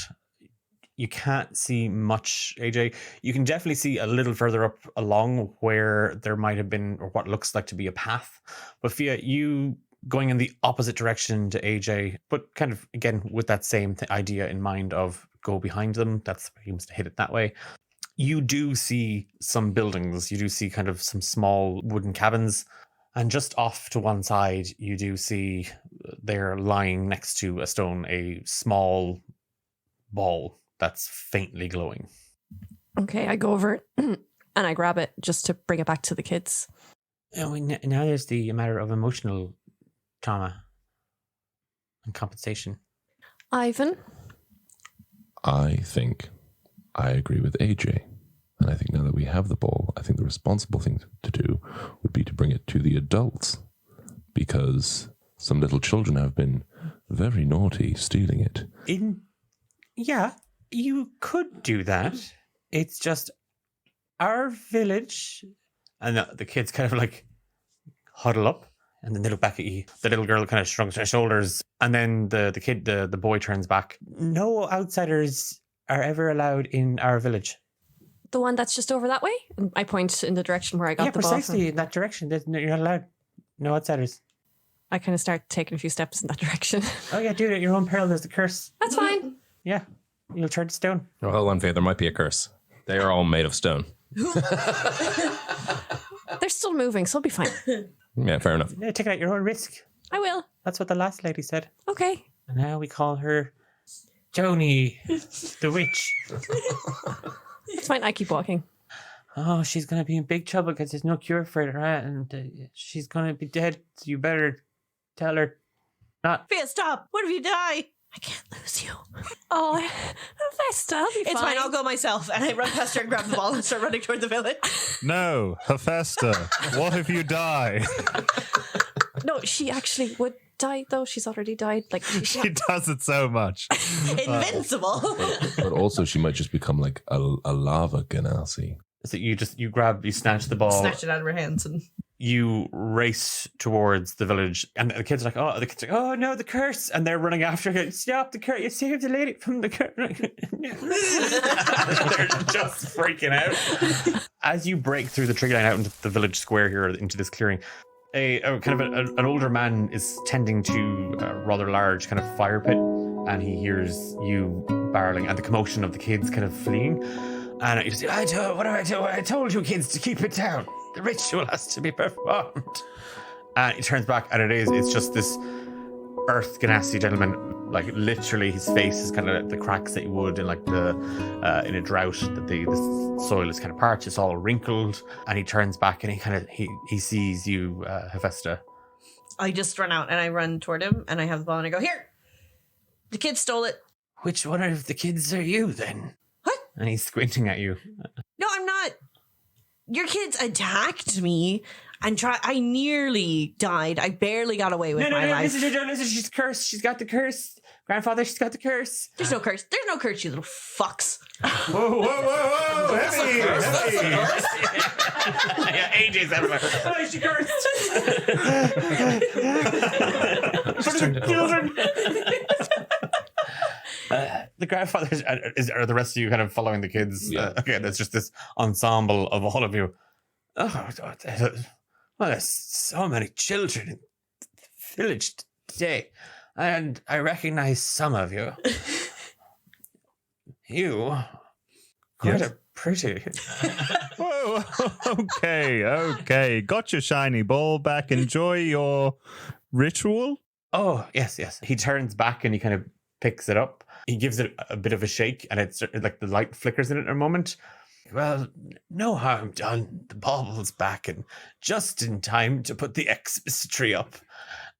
You can't see much, AJ. You can definitely see a little further up along where there might have been, or what looks like to be, a path. But Fia, you going in the opposite direction to AJ, but kind of, again, with that same idea in mind of go behind them. That's he must hit it that way. You do see some buildings. You do see kind of some small wooden cabins. And just off to one side, you do see they're lying next to a stone, a small ball that's faintly glowing. Okay, I go over and I grab it just to bring it back to the kids. Oh, now there's the matter of emotional trauma and compensation. Ivan? I think I agree with AJ. And I think now that we have the ball, I think the responsible thing to do would be to bring it to the adults, because some little children have been very naughty stealing it. Yeah, you could do that. It's just our village. And the kids kind of like huddle up, and then they look back at you. The little girl kind of shrugs her shoulders, and then the boy turns back. No outsiders are ever allowed in our village. The one that's just over that way? And I point in the direction where I got the ball. Yeah, precisely in that direction. You're not allowed. No outsiders. I kind of start taking a few steps in that direction. Oh yeah, do it at your own peril. There's the curse. That's fine. Yeah, you'll turn to stone. Well, hold on, Fia. There might be a curse. They are all made of stone. They're still moving, so it'll be fine. Yeah, fair enough. Yeah, take it at your own risk. I will. That's what the last lady said. Okay. And now we call her Joni, the witch. It's fine. I keep walking. Oh, she's going to be in big trouble because there's no cure for it, right? And she's going to be dead. So you better tell her not. Fia, stop. What if you die? I can't lose you. Oh, Hephaesta, I'll be fine. It's fine. I'll go myself. And I run past her and grab the ball and start running toward the village. No, Hephaesta, what if you die? No, she actually would die, though. She's already died. Like She does it so much. Invincible. But also she might just become like a lava ganassi. So you snatch the ball. Snatch it out of her hands and you race towards the village, and the kids are like, oh no, the curse, and they're running after her. Stop the curse! You saved the lady from the curse. They're just freaking out. As you break through the tree line out into the village square here, into this clearing, an older man is tending to a rather large kind of fire pit, and he hears you barreling and the commotion of the kids kind of fleeing. And he just, what do I do? I told you kids to keep it down. The ritual has to be performed. And he turns back, and it's just this earth ganassi gentleman. Like literally, his face is kind of the cracks that you would in like in a drought, that the soil is kind of parched. It's all wrinkled, and he turns back, and he sees you, Hephaesta. I just run out and I run toward him, and I have the ball, and I go, here. The kids stole it. Which one of the kids are you then? What? And he's squinting at you. No, I'm not. Your kids attacked me and I nearly died. I barely got away with my life. Listen, she's cursed. She's got the curse. Grandfather, she's got the curse. There's no curse. There's no curse, you little fucks. Whoa. Heavy. Yeah, AJ's everywhere. Oh, she cursed. For the children. The grandfathers, are the rest of you kind of following the kids? Yeah. Okay, there's just this ensemble of all of you. Oh, there's so many children in the village today. And I recognize some of you. You, quite a pretty. Whoa, okay. Got your shiny ball back. Enjoy your ritual. Oh, yes. He turns back and he kind of picks it up. He gives it a bit of a shake, and it's like the light flickers in it in a moment. Well, no harm done. The bauble back, and just in time to put the Xmas tree up.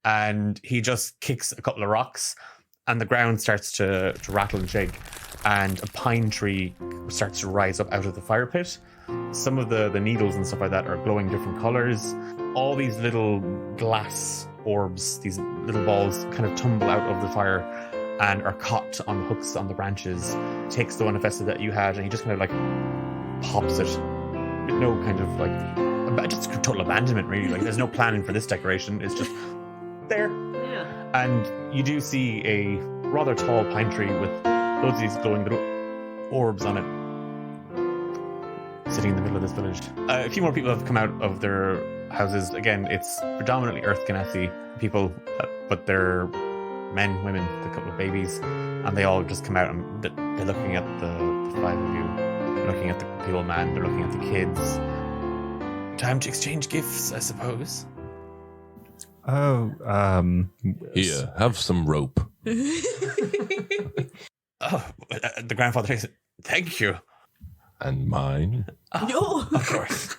And he just kicks a couple of rocks, and the ground starts to rattle and shake, and a pine tree starts to rise up out of the fire pit. Some of the needles and stuff like that are glowing different colors. All these little glass orbs, these little balls, kind of tumble out of the fire and are caught on hooks on the branches. Takes the one Hephaesta that you had, and he just kind of like pops it with no kind of like, just total abandonment, really. Like, there's no planning for this decoration. It's just there. Yeah. And you do see a rather tall pine tree with loads of these glowing little orbs on it, sitting in the middle of this village. A few more people have come out of their houses. Again, it's predominantly Earth Ganassi people, but they're men, women, a couple of babies, and they all just come out and they're looking at the five of you. They're looking at the old man, they're looking at the kids. Time to exchange gifts, I suppose. Oh, Here, have some rope. Oh, the grandfather says, thank you. And mine. No. Of course.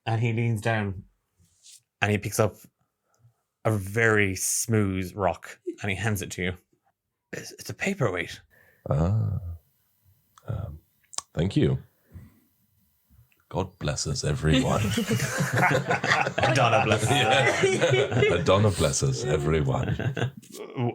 And he leans down and he picks up a very smooth rock and he hands it to you. It's a paperweight. Thank you. God bless us, everyone. Donna bless us. Yeah. Donna bless us, everyone.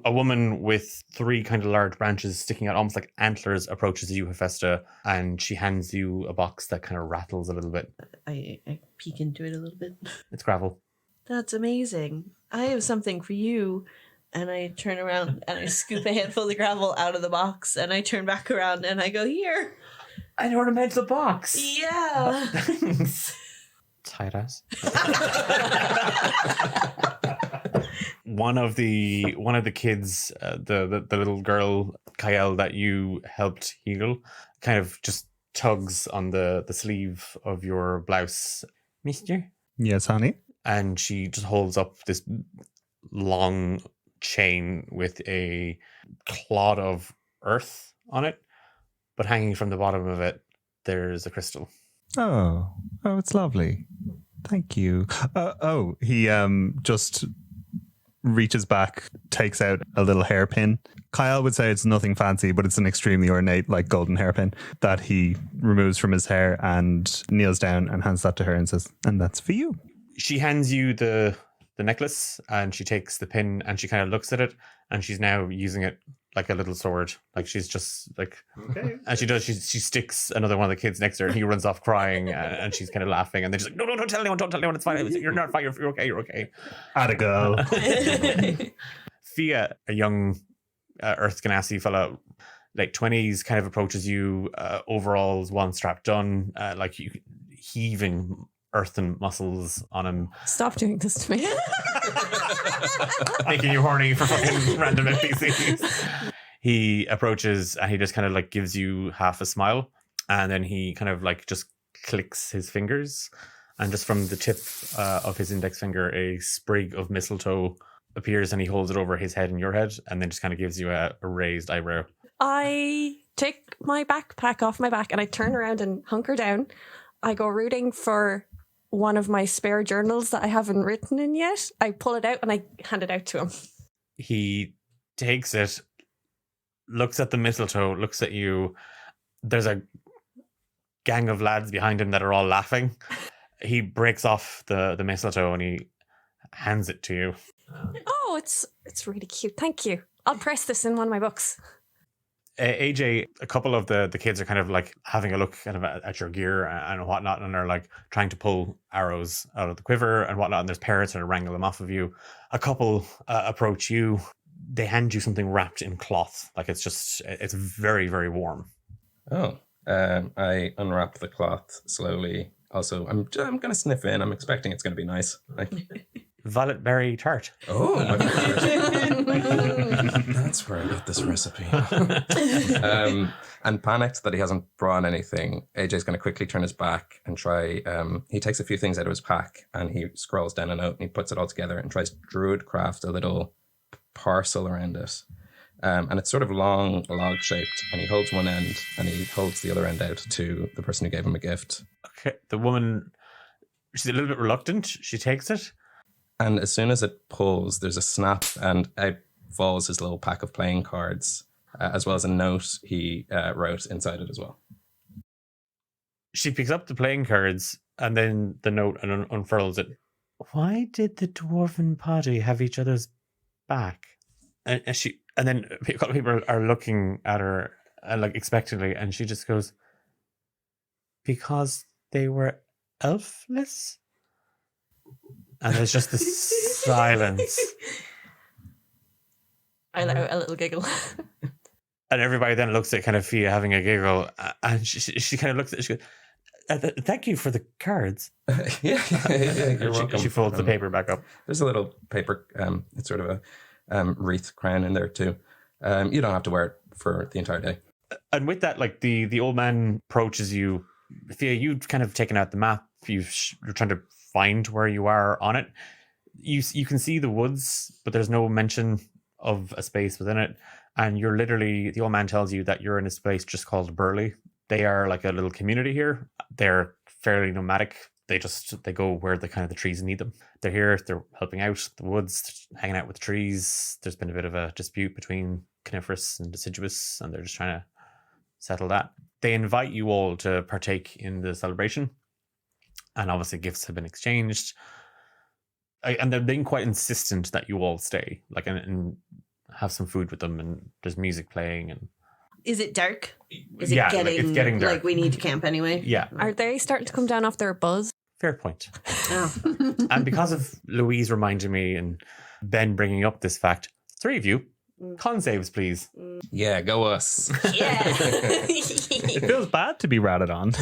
A woman with three kind of large branches sticking out, almost like antlers, approaches you, Hephaesta, and she hands you a box that kind of rattles a little bit. I peek into it a little bit. It's gravel. That's amazing. I have something for you. And I turn around and I scoop a handful of the gravel out of the box and I turn back around and I go, here. An ornamental box. Yeah. Thanks. Tight ass. One of the kids, the little girl, Kyle, that you helped heal, kind of just tugs on the sleeve of your blouse. Mister? Yes, honey? And she just holds up this long chain with a clod of earth on it, but hanging from the bottom of it, there's a crystal. Oh, it's lovely. Thank you. He just reaches back, takes out a little hairpin. Kyle would say it's nothing fancy, but it's an extremely ornate, like, golden hairpin that he removes from his hair and kneels down and hands that to her and says, and that's for you. She hands you the necklace and she takes the pin and she kind of looks at it and she's now using it like a little sword. Like, she's just like, okay. And she sticks another one of the kids next to her and he runs off crying and she's kind of laughing and they're just like, no, don't tell anyone, it's fine. You're not fine, you're okay. Atta girl. Fia, a young Earth Ganassi fella, late 20s, kind of approaches you, overalls, one strap done, like you heaving earthen muscles on him. Stop doing this to me. Making you horny for fucking random NPCs. He approaches and he just kind of like gives you half a smile and then he kind of like just clicks his fingers and just from the tip of his index finger a sprig of mistletoe appears and he holds it over his head and your head and then just kind of gives you a raised eyebrow. I take my backpack off my back and I turn around and hunker down. I go rooting for one of my spare journals that I haven't written in yet. I pull it out and I hand it out to him. He takes it, looks at the mistletoe, looks at you. There's a gang of lads behind him that are all laughing. He breaks off the mistletoe and he hands it to you. Oh, it's really cute. Thank you. I'll press this in one of my books. AJ, a couple of the kids are kind of like having a look kind of at your gear and whatnot, and they're like trying to pull arrows out of the quiver and whatnot, and there's parrots that wrangle them off of you. A couple approach you. They hand you something wrapped in cloth. Like it's very, very warm. Oh, I unwrap the cloth slowly. Also, I'm going to sniff in. I'm expecting it's going to be nice. Like, violet berry tart. Oh, that's where I got this recipe. And panicked that he hasn't brought anything, AJ's going to quickly turn his back and try. He takes a few things out of his pack and he scrolls down a note and he puts it all together and tries to druid craft a little parcel around it. And it's sort of long, log shaped, and he holds one end and he holds the other end out to the person who gave him a gift. Okay, the woman, she's a little bit reluctant. She takes it. And as soon as it pulls, there's a snap and out falls his little pack of playing cards, as well as a note he wrote inside it as well. She picks up the playing cards and then the note and unfurls it. Why did the dwarven party have each other's back? And then a couple of people are looking at her like expectantly, and she just goes, because they were elfless? And there's just this silence. I let out a little giggle. And everybody then looks at kind of Fia having a giggle, and she kind of looks at it, she goes, thank you for the cards. Yeah, you're welcome. She folds the paper back up. There's a little paper, it's sort of a wreath crown in there too. You don't have to wear it for the entire day. And with that, like the old man approaches you. Fia, you've kind of taken out the map. You're trying to find where you are on it. You can see the woods, but there's no mention of a space within it. And you're literally, the old man tells you that you're in a space just called Burley. They are like a little community here. They're fairly nomadic. They go where the trees need them. They're here, they're helping out the woods, hanging out with the trees. There's been a bit of a dispute between coniferous and deciduous, and they're just trying to settle that. They invite you all to partake in the celebration, and obviously gifts have been exchanged. And they're being quite insistent that you all stay, like, and have some food with them, and there's music playing. And is it dark? Is it it's getting dark. Like we need to camp anyway? Yeah. Are they starting to come down off their buzz? Fair point. Oh. And because of Louise reminding me and Ben bringing up this fact, 3 of you, con saves, please. Yeah, go us. Yeah. It feels bad to be ratted on.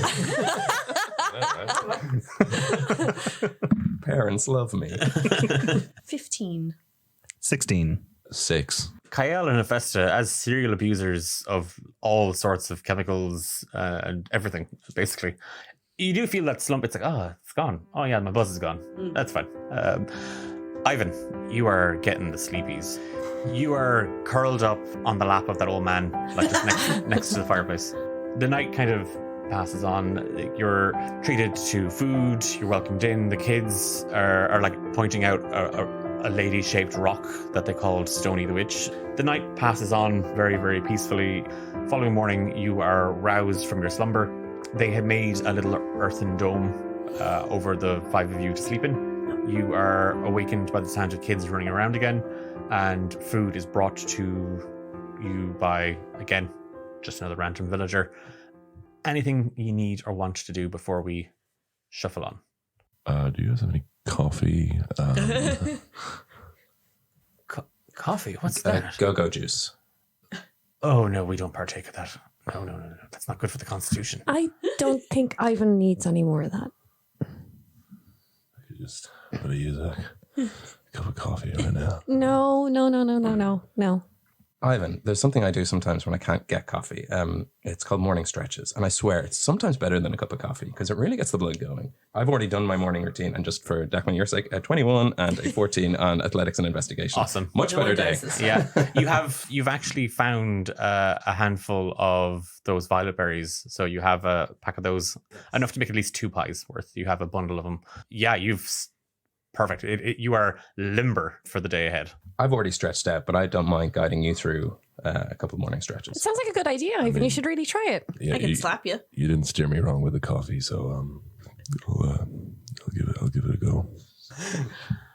Parents love me. 15. 16. 6. Kyle and Hephaesta, as serial abusers of all sorts of chemicals and everything, basically, you do feel that slump. It's like, oh, it's gone. Oh, yeah, my buzz is gone. That's fine. Ivan, you are getting the sleepies. You are curled up on the lap of that old man, like just next to the fireplace. The night kind of passes on. You're treated to food. You're welcomed in. The kids are like pointing out a lady-shaped rock that they called Stony the Witch. The night passes on very, very peacefully. Following morning, you are roused from your slumber. They had made a little earthen dome over the 5 of you to sleep in. You are awakened by the sound of kids running around again, and food is brought to you by, again, just another random villager. Anything you need or want to do before we shuffle on? Do you guys have any coffee? Coffee? What's that? Go-go juice. Oh, no, we don't partake of that. No. That's not good for the constitution. I don't think Ivan needs any more of that. I could just use a cup of coffee right now. No. Ivan, there's something I do sometimes when I can't get coffee. It's called morning stretches. And I swear, it's sometimes better than a cup of coffee because it really gets the blood going. I've already done my morning routine. And just for Declan, your sake, a 21 and a 14 on athletics and investigation. Awesome. Much better day. Yeah. You've actually found a handful of those violet berries. So you have a pack of those, enough to make at least 2 pies worth. You have a bundle of them. Yeah, perfect. You are limber for the day ahead. I've already stretched out, but I don't mind guiding you through a couple of morning stretches. It sounds like a good idea, Ivan. You should really try it. Yeah, I can slap you. You didn't steer me wrong with the coffee, so I'll give it a go.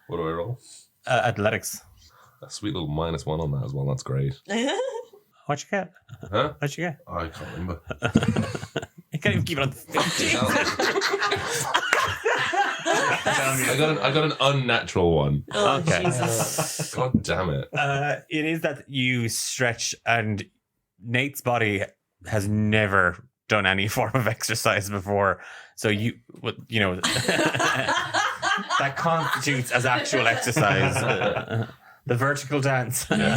What do I roll? Athletics. A sweet little -1 on that as well. That's great. What'd you get? Huh? What'd you get? I can't remember. You can't even keep it on 50. I got an unnatural one. Oh, Okay. Jesus. God damn it. It is that you stretch, and Nate's body has never done any form of exercise before. So that constitutes as actual exercise. The vertical dance. Yeah.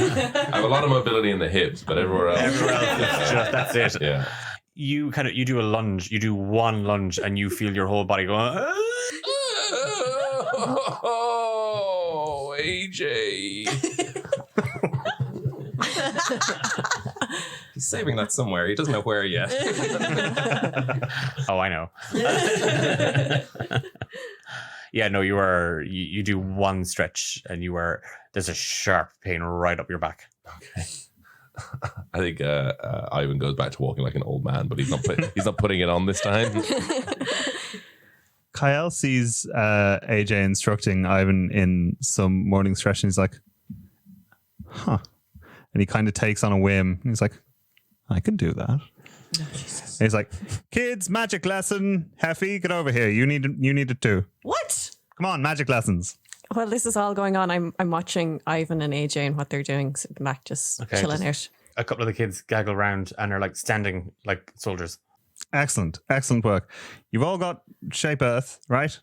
I have a lot of mobility in the hips, but everywhere else. It's just, that's it. Yeah. You do a lunge. You do one lunge, and you feel your whole body going. Oh, AJ. He's saving that somewhere. He doesn't know where yet. Oh, I know. Yeah, no, you do one stretch and there's a sharp pain right up your back. Okay. I think Ivan goes back to walking like an old man, but he's not putting it on this time. Kyle sees AJ instructing Ivan in some morning stretch, and he's like, huh. And he kind of takes on a whim. He's like, I can do that. Oh, Jesus. He's like, kids, magic lesson. Heffy, get over here. You need it too. What? Come on, magic lessons. Well, this is all going on. I'm watching Ivan and AJ and what they're doing, sitting back, just chilling out. A couple of the kids gaggle around and are like standing like soldiers. Excellent work. You've all got Shape Earth, right?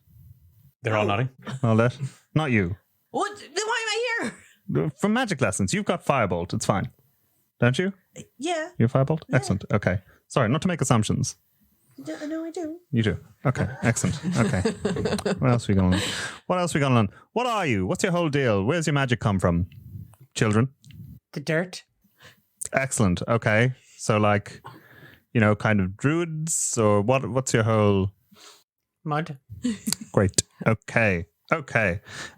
They're all nodding. All that. Not you. What? Then why am I here? From magic lessons, you've got Firebolt. It's fine. Don't you? Yeah. You have Firebolt? Yeah. Excellent. Okay. Sorry, not to make assumptions. No, I do. You do? Okay. Excellent. Okay. What else we going on? What are you? What's your whole deal? Where's your magic come from? Children? The dirt. Excellent. Okay. So like, kind of druids or what's your whole... Mud. Great. Okay.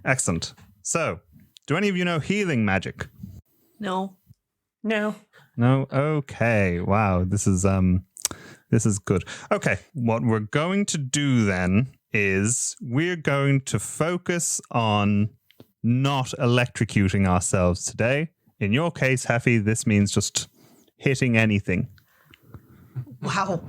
Excellent. So, do any of you know healing magic? No. No? Okay. Wow. This is good. Okay. What we're going to do then is we're going to focus on not electrocuting ourselves today. In your case, Heffy, this means just hitting anything. Wow.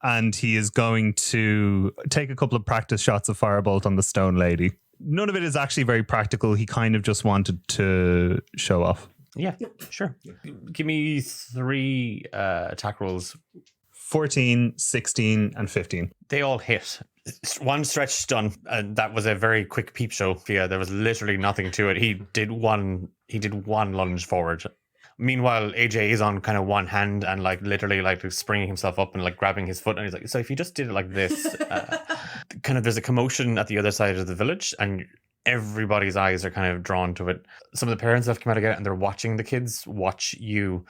And he is going to take a couple of practice shots of Firebolt on the stone lady. None of it is actually very practical. He kind of just wanted to show off. Yeah, sure. Give me 3 attack rolls. 14, 16, and 15. They all hit. One stretch done, and that was a very quick peep show. Yeah, there was literally nothing to it. He did one lunge forward. Meanwhile, AJ is on kind of one hand and like literally like springing himself up and like grabbing his foot, and he's like, so if you just did it like this, kind of there's a commotion at the other side of the village, and everybody's eyes are kind of drawn to it. Some of the parents have come out again, and they're watching the kids watch you.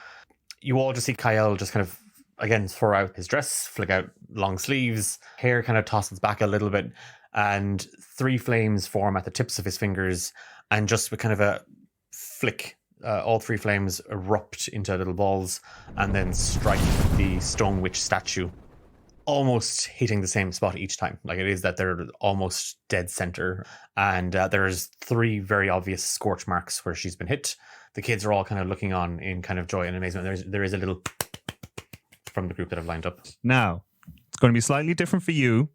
You all just see Kyle just kind of again throw out his dress, flick out long sleeves, hair kind of tosses back a little bit, and 3 flames form at the tips of his fingers, and just with kind of a flick, all 3 flames erupt into little balls and then strike the stone witch statue, almost hitting the same spot each time. Like it is that they're almost dead center, and there's 3 very obvious scorch marks where she's been hit. The kids are all kind of looking on in kind of joy and amazement. There is a little from the group that have lined up. Now, it's going to be slightly different for you.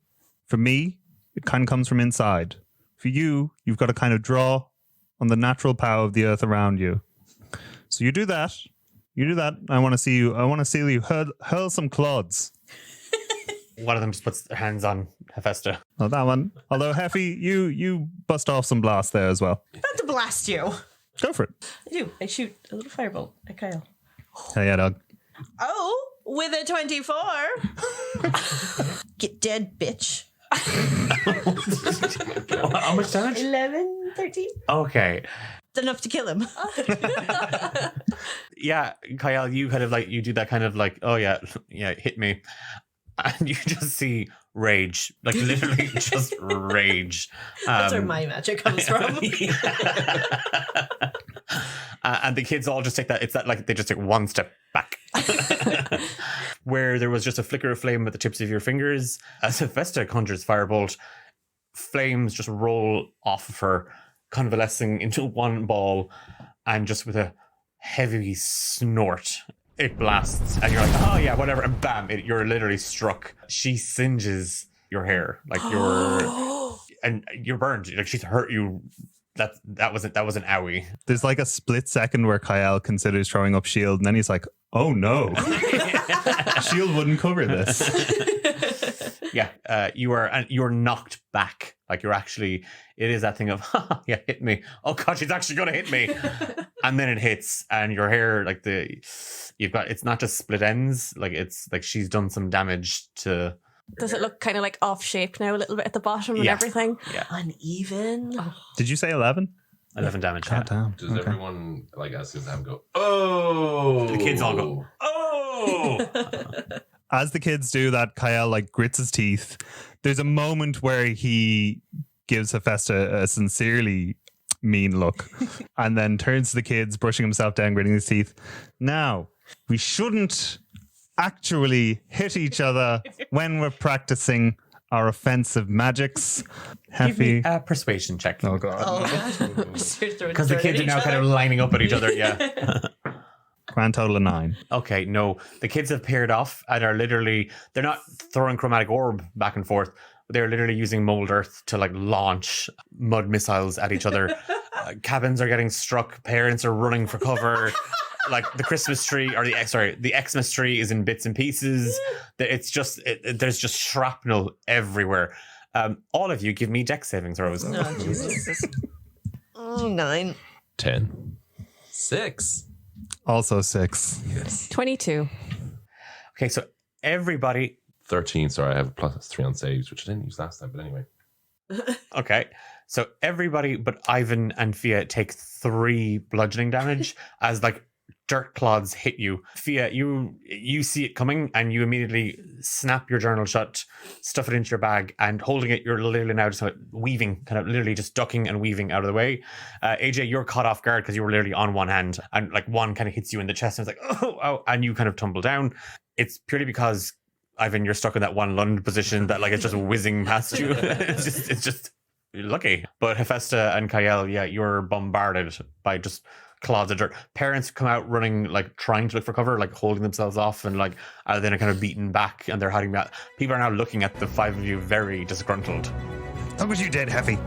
For me, it kind of comes from inside. For you, you've got to kind of draw on the natural power of the earth around you. So you do that. I want to see you hurl some clods. One of them just puts their hands on Hephaesta. Oh, that one. Although, Heffy, you bust off some blast there as well. I'm about to blast you. Go for it. I do. I shoot a little firebolt at Kyle. Hell yeah, dog. Oh, with a 24. Get dead, bitch. How much damage? 11, 13. Okay. It's enough to kill him. Yeah, Kyle, you kind of like, you do that kind of like, oh yeah, hit me. And you just see rage, like literally just rage. That's where my magic comes from. And the kids all just take that, it's that like they just take one step back. Where there was just a flicker of flame at the tips of your fingers, as Hephaesta conjures Firebolt, flames just roll off of her, convalescing into one ball, and just with a heavy snort, it blasts, and you're like, oh yeah, whatever, and bam, you're literally struck. She singes your hair, like and you're burned, like she's hurt you. That was an owie. There's like a split second where Kyle considers throwing up shield, and then he's like, oh no. Shield wouldn't cover this. Yeah, you are knocked back Like it is that thing of, yeah, hit me. Oh God, she's actually going to hit me. And then it hits and your hair, like it's not just split ends. Like it's like she's done some damage to. Does it look kind of like off shape now a little bit at the bottom and everything? Yeah. Uneven. Did you say 11? 11 damage. God damn. Does everyone, like, as his hand go, oh! The kids all go, oh! As the kids do that, Kyle like grits his teeth. There's a moment where he gives Hephaesta a sincerely mean look and then turns to the kids, brushing himself down, gritting his teeth. Now, we shouldn't actually hit each other when we're practicing our offensive magics. Give me a persuasion check. Oh God. Because the kids are now kind of lining up at each other. Yeah. Grand total of 9. Okay, no. The kids have paired off and are they're not throwing chromatic orb back and forth. They're literally using mold earth to like launch mud missiles at each other. Cabins are getting struck. Parents are running for cover. Like the Christmas tree or the Xmas tree is in bits and pieces. It's just, there's just shrapnel everywhere. All of you give me dex saving throws. Oh, Jesus. 9. 10. 6. Also 6. Yes. 22. Okay, so everybody. 13. Sorry, I have a +3 on saves, which I didn't use last time, but anyway. Okay, so everybody but Ivan and Fia take 3 bludgeoning damage as like dirt clods hit you. Fia, you see it coming and you immediately snap your journal shut, stuff it into your bag, and holding it, you're literally now just weaving, kind of literally just ducking and weaving out of the way. AJ, you're caught off guard because you were literally on one hand and like one kind of hits you in the chest and it's like, oh, and you kind of tumble down. It's purely because Ivan, you're stuck in that one Lund position that like it's just whizzing past you. it's just you're lucky. But Hephaesta and Kyle, yeah, you're bombarded by just clods of dirt. Parents come out running, like trying to look for cover, like holding themselves off, and like then are kind of beaten back, and they're hiding back. People are now looking at the 5 of you very disgruntled. Look what you did, Heffy.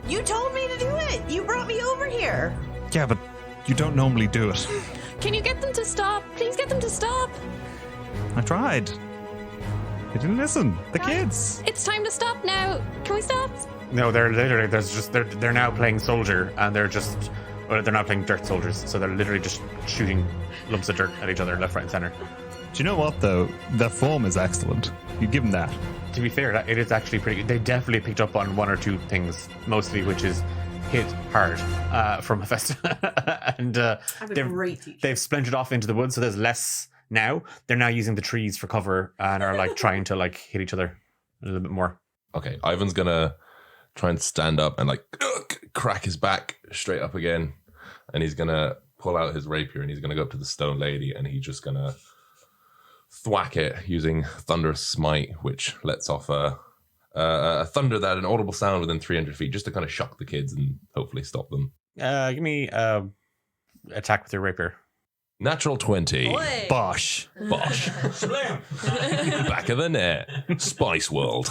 You told me to do it. You brought me over here. Yeah, but you don't normally do it. Can you get them to stop? Please get them to stop. I tried. They didn't listen. The kids. It's time to stop now. Can we stop? No, they're literally they're now playing soldier, and they're not playing dirt soldiers, so they're literally just shooting lumps of dirt at each other left, right, and center. Do you know what though? Their form is excellent. You give them that. To be fair, it is actually pretty good. They definitely picked up on 1 or 2 things, mostly, which is hit hard from Hephaesta. And they've splintered off into the woods, so there's less now. They're now using the trees for cover and are like trying to like hit each other a little bit more. Okay, Ivan's gonna try and stand up and like crack his back straight up again, and he's gonna pull out his rapier and he's gonna go up to the stone lady and he's just gonna thwack it using thunderous smite, which lets off a thunder that an audible sound within 300 feet, just to kind of shock the kids and hopefully stop them. Give me attack with your rapier. Natural 20. Boy. Bosh. Slam. Back of the net. Spice World.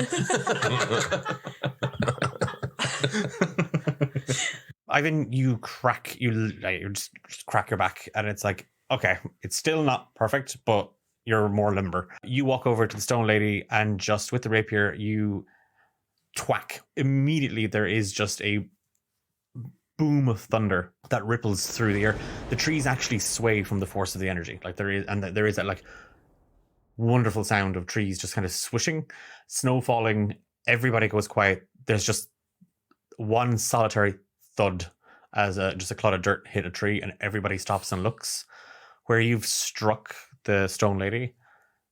Ivan, you just crack your back, and it's like, okay, it's still not perfect, but you're more limber. You walk over to the stone lady, and just with the rapier, you twack. Immediately, there is just a boom of thunder that ripples through the air. The trees actually sway from the force of the energy. Like there is that like wonderful sound of trees just kind of swishing, snow falling. Everybody goes quiet. There's just one solitary thud as just a clod of dirt hit a tree, and everybody stops and looks. Where you've struck the stone lady,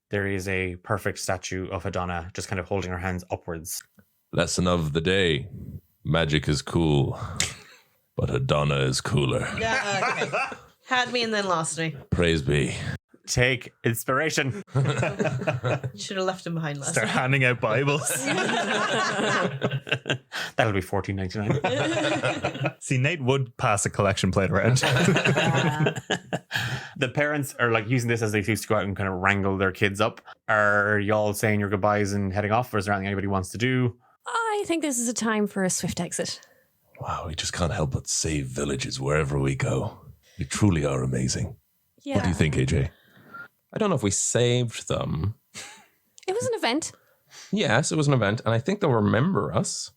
there is a perfect statue of Adana just kind of holding her hands upwards. Lesson of the day. Magic is cool, but Adana is cooler. Yeah, okay. Had me and then lost me. Praise be. Take inspiration. Should have left him behind last Start time. handing out Bibles. That'll be $14.99. See, Nate would pass a collection plate around. The parents are like using this as they used to go out and kind of wrangle their kids up. Are y'all saying your goodbyes and heading off, or is there anything anybody wants to do? I think this is a time for a swift exit. Wow, we just can't help but save villages wherever we go. We truly are amazing. Yeah. What do you think, AJ? I don't know if we saved them. It was an event. Yes, it was an event, and I think they'll remember us.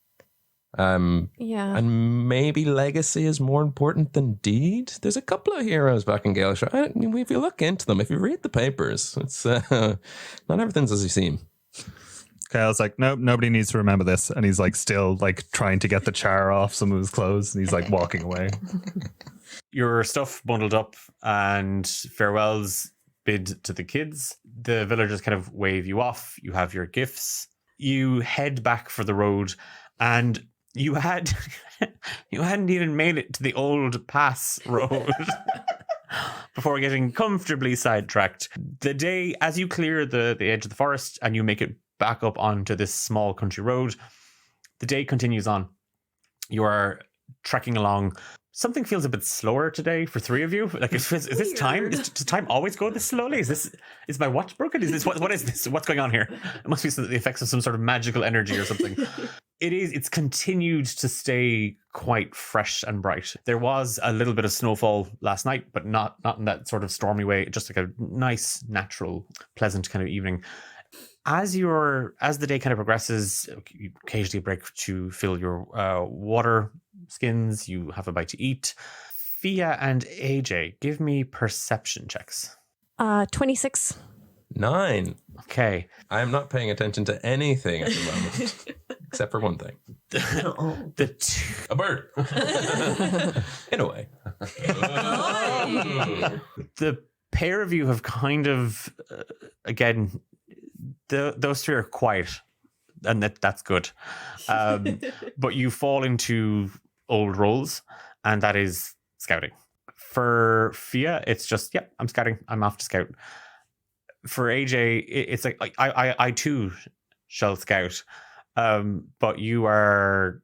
Yeah. And maybe legacy is more important than deed. There's a couple of heroes back in Galeshire. I mean, if you look into them, if you read the papers, it's not everything's as you seem. Kyle's like, nope, nobody needs to remember this. And he's like still like trying to get the char off some of his clothes, and he's like walking away. Your stuff bundled up and farewells bid to the kids. The villagers kind of wave you off. You have your gifts. You head back for the road, and you hadn't even made it to the old pass road before getting comfortably sidetracked. The day, as you clear the edge of the forest and you make it back up onto this small country road, the day continues on. You are trekking along. Something feels a bit slower today for three of you. Like, is this time? Does time always go this slowly? Is my watch broken? Is this what is this? What's going on here? It must be the effects of some sort of magical energy or something. It's continued to stay quite fresh and bright. There was a little bit of snowfall last night, but not in that sort of stormy way. Just like a nice, natural, pleasant kind of evening. As the day kind of progresses, you occasionally break to fill your water skins. You have a bite to eat. Fia and AJ, give me perception checks. 26. 9. Okay. I am not paying attention to anything at the moment, except for one thing. A bird. In a way. The pair of you have kind of, again, those three are quiet, and that's good. But you fall into old roles, and that is scouting. For Fia, it's just, I'm scouting. I'm off to scout. For AJ, it's like I too shall scout, but you're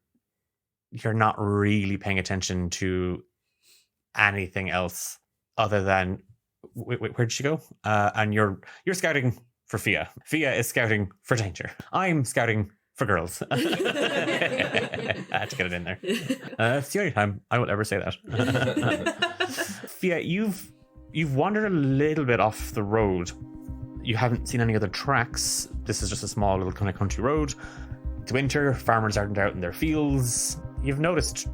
not really paying attention to anything else other than where'd she go? And you're scouting for Fia. Fia is scouting for danger. I'm scouting for girls. I had to get it in there. It's the only time I will ever say that. Fia, you've wandered a little bit off the road. You haven't seen any other tracks. This is just a small little kind of country road. It's winter. Farmers aren't out in their fields. You've noticed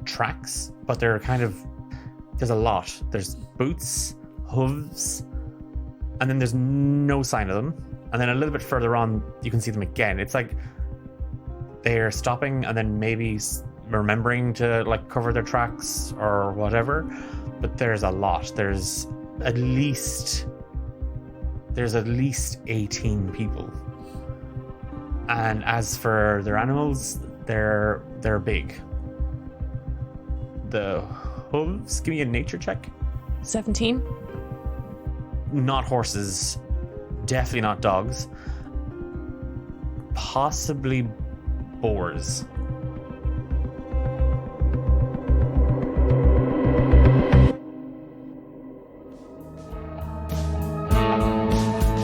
tracks, but there's a lot. There's boots, hooves, and then there's no sign of them. And then a little bit further on, you can see them again. It's like they're stopping and then maybe remembering to like cover their tracks or whatever. But there's a lot. There's at least 18 people. And as for their animals, they're big. The hooves, give me a nature check. 17. Not horses, definitely not dogs. Possibly boars.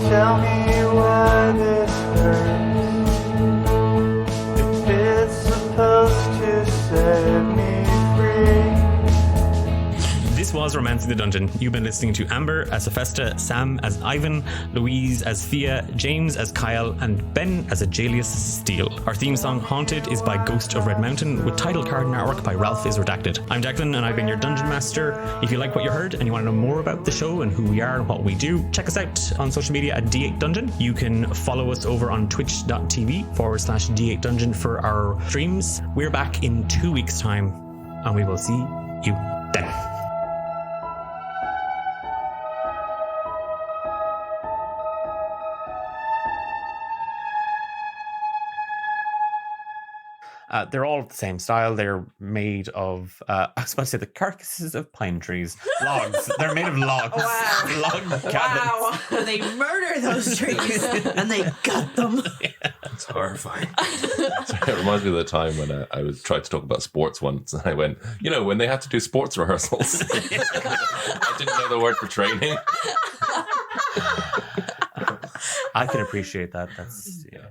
Tell me why this hurts. If it's supposed to set me free. This was Romancing the Dungeon. You've been listening to Amber as Hephaesta, Sam as Ivan, Louise as Fia, James as Kyle, and Ben as Ajalius Steele. Our theme song, Haunted, is by Ghost of Red Mountain, with title card and artwork by Ralph is Redacted. I'm Declan, and I've been your Dungeon Master. If you like what you heard and you want to know more about the show and who we are and what we do, check us out on social media at D8Dungeon. You can follow us over on twitch.tv/D8Dungeon for our streams. We're back in 2 weeks' time, and we will see you then. They're all the same style. They're made of, I was about to say, the carcasses of pine trees. Logs. They're made of logs. Wow. Log cabins. Wow. They murder those trees and they gut them. It's horrifying. It reminds me of the time when I tried to talk about sports once, and I went, when they have to do sports rehearsals. I didn't know the word for training. I can appreciate that. That's, yeah.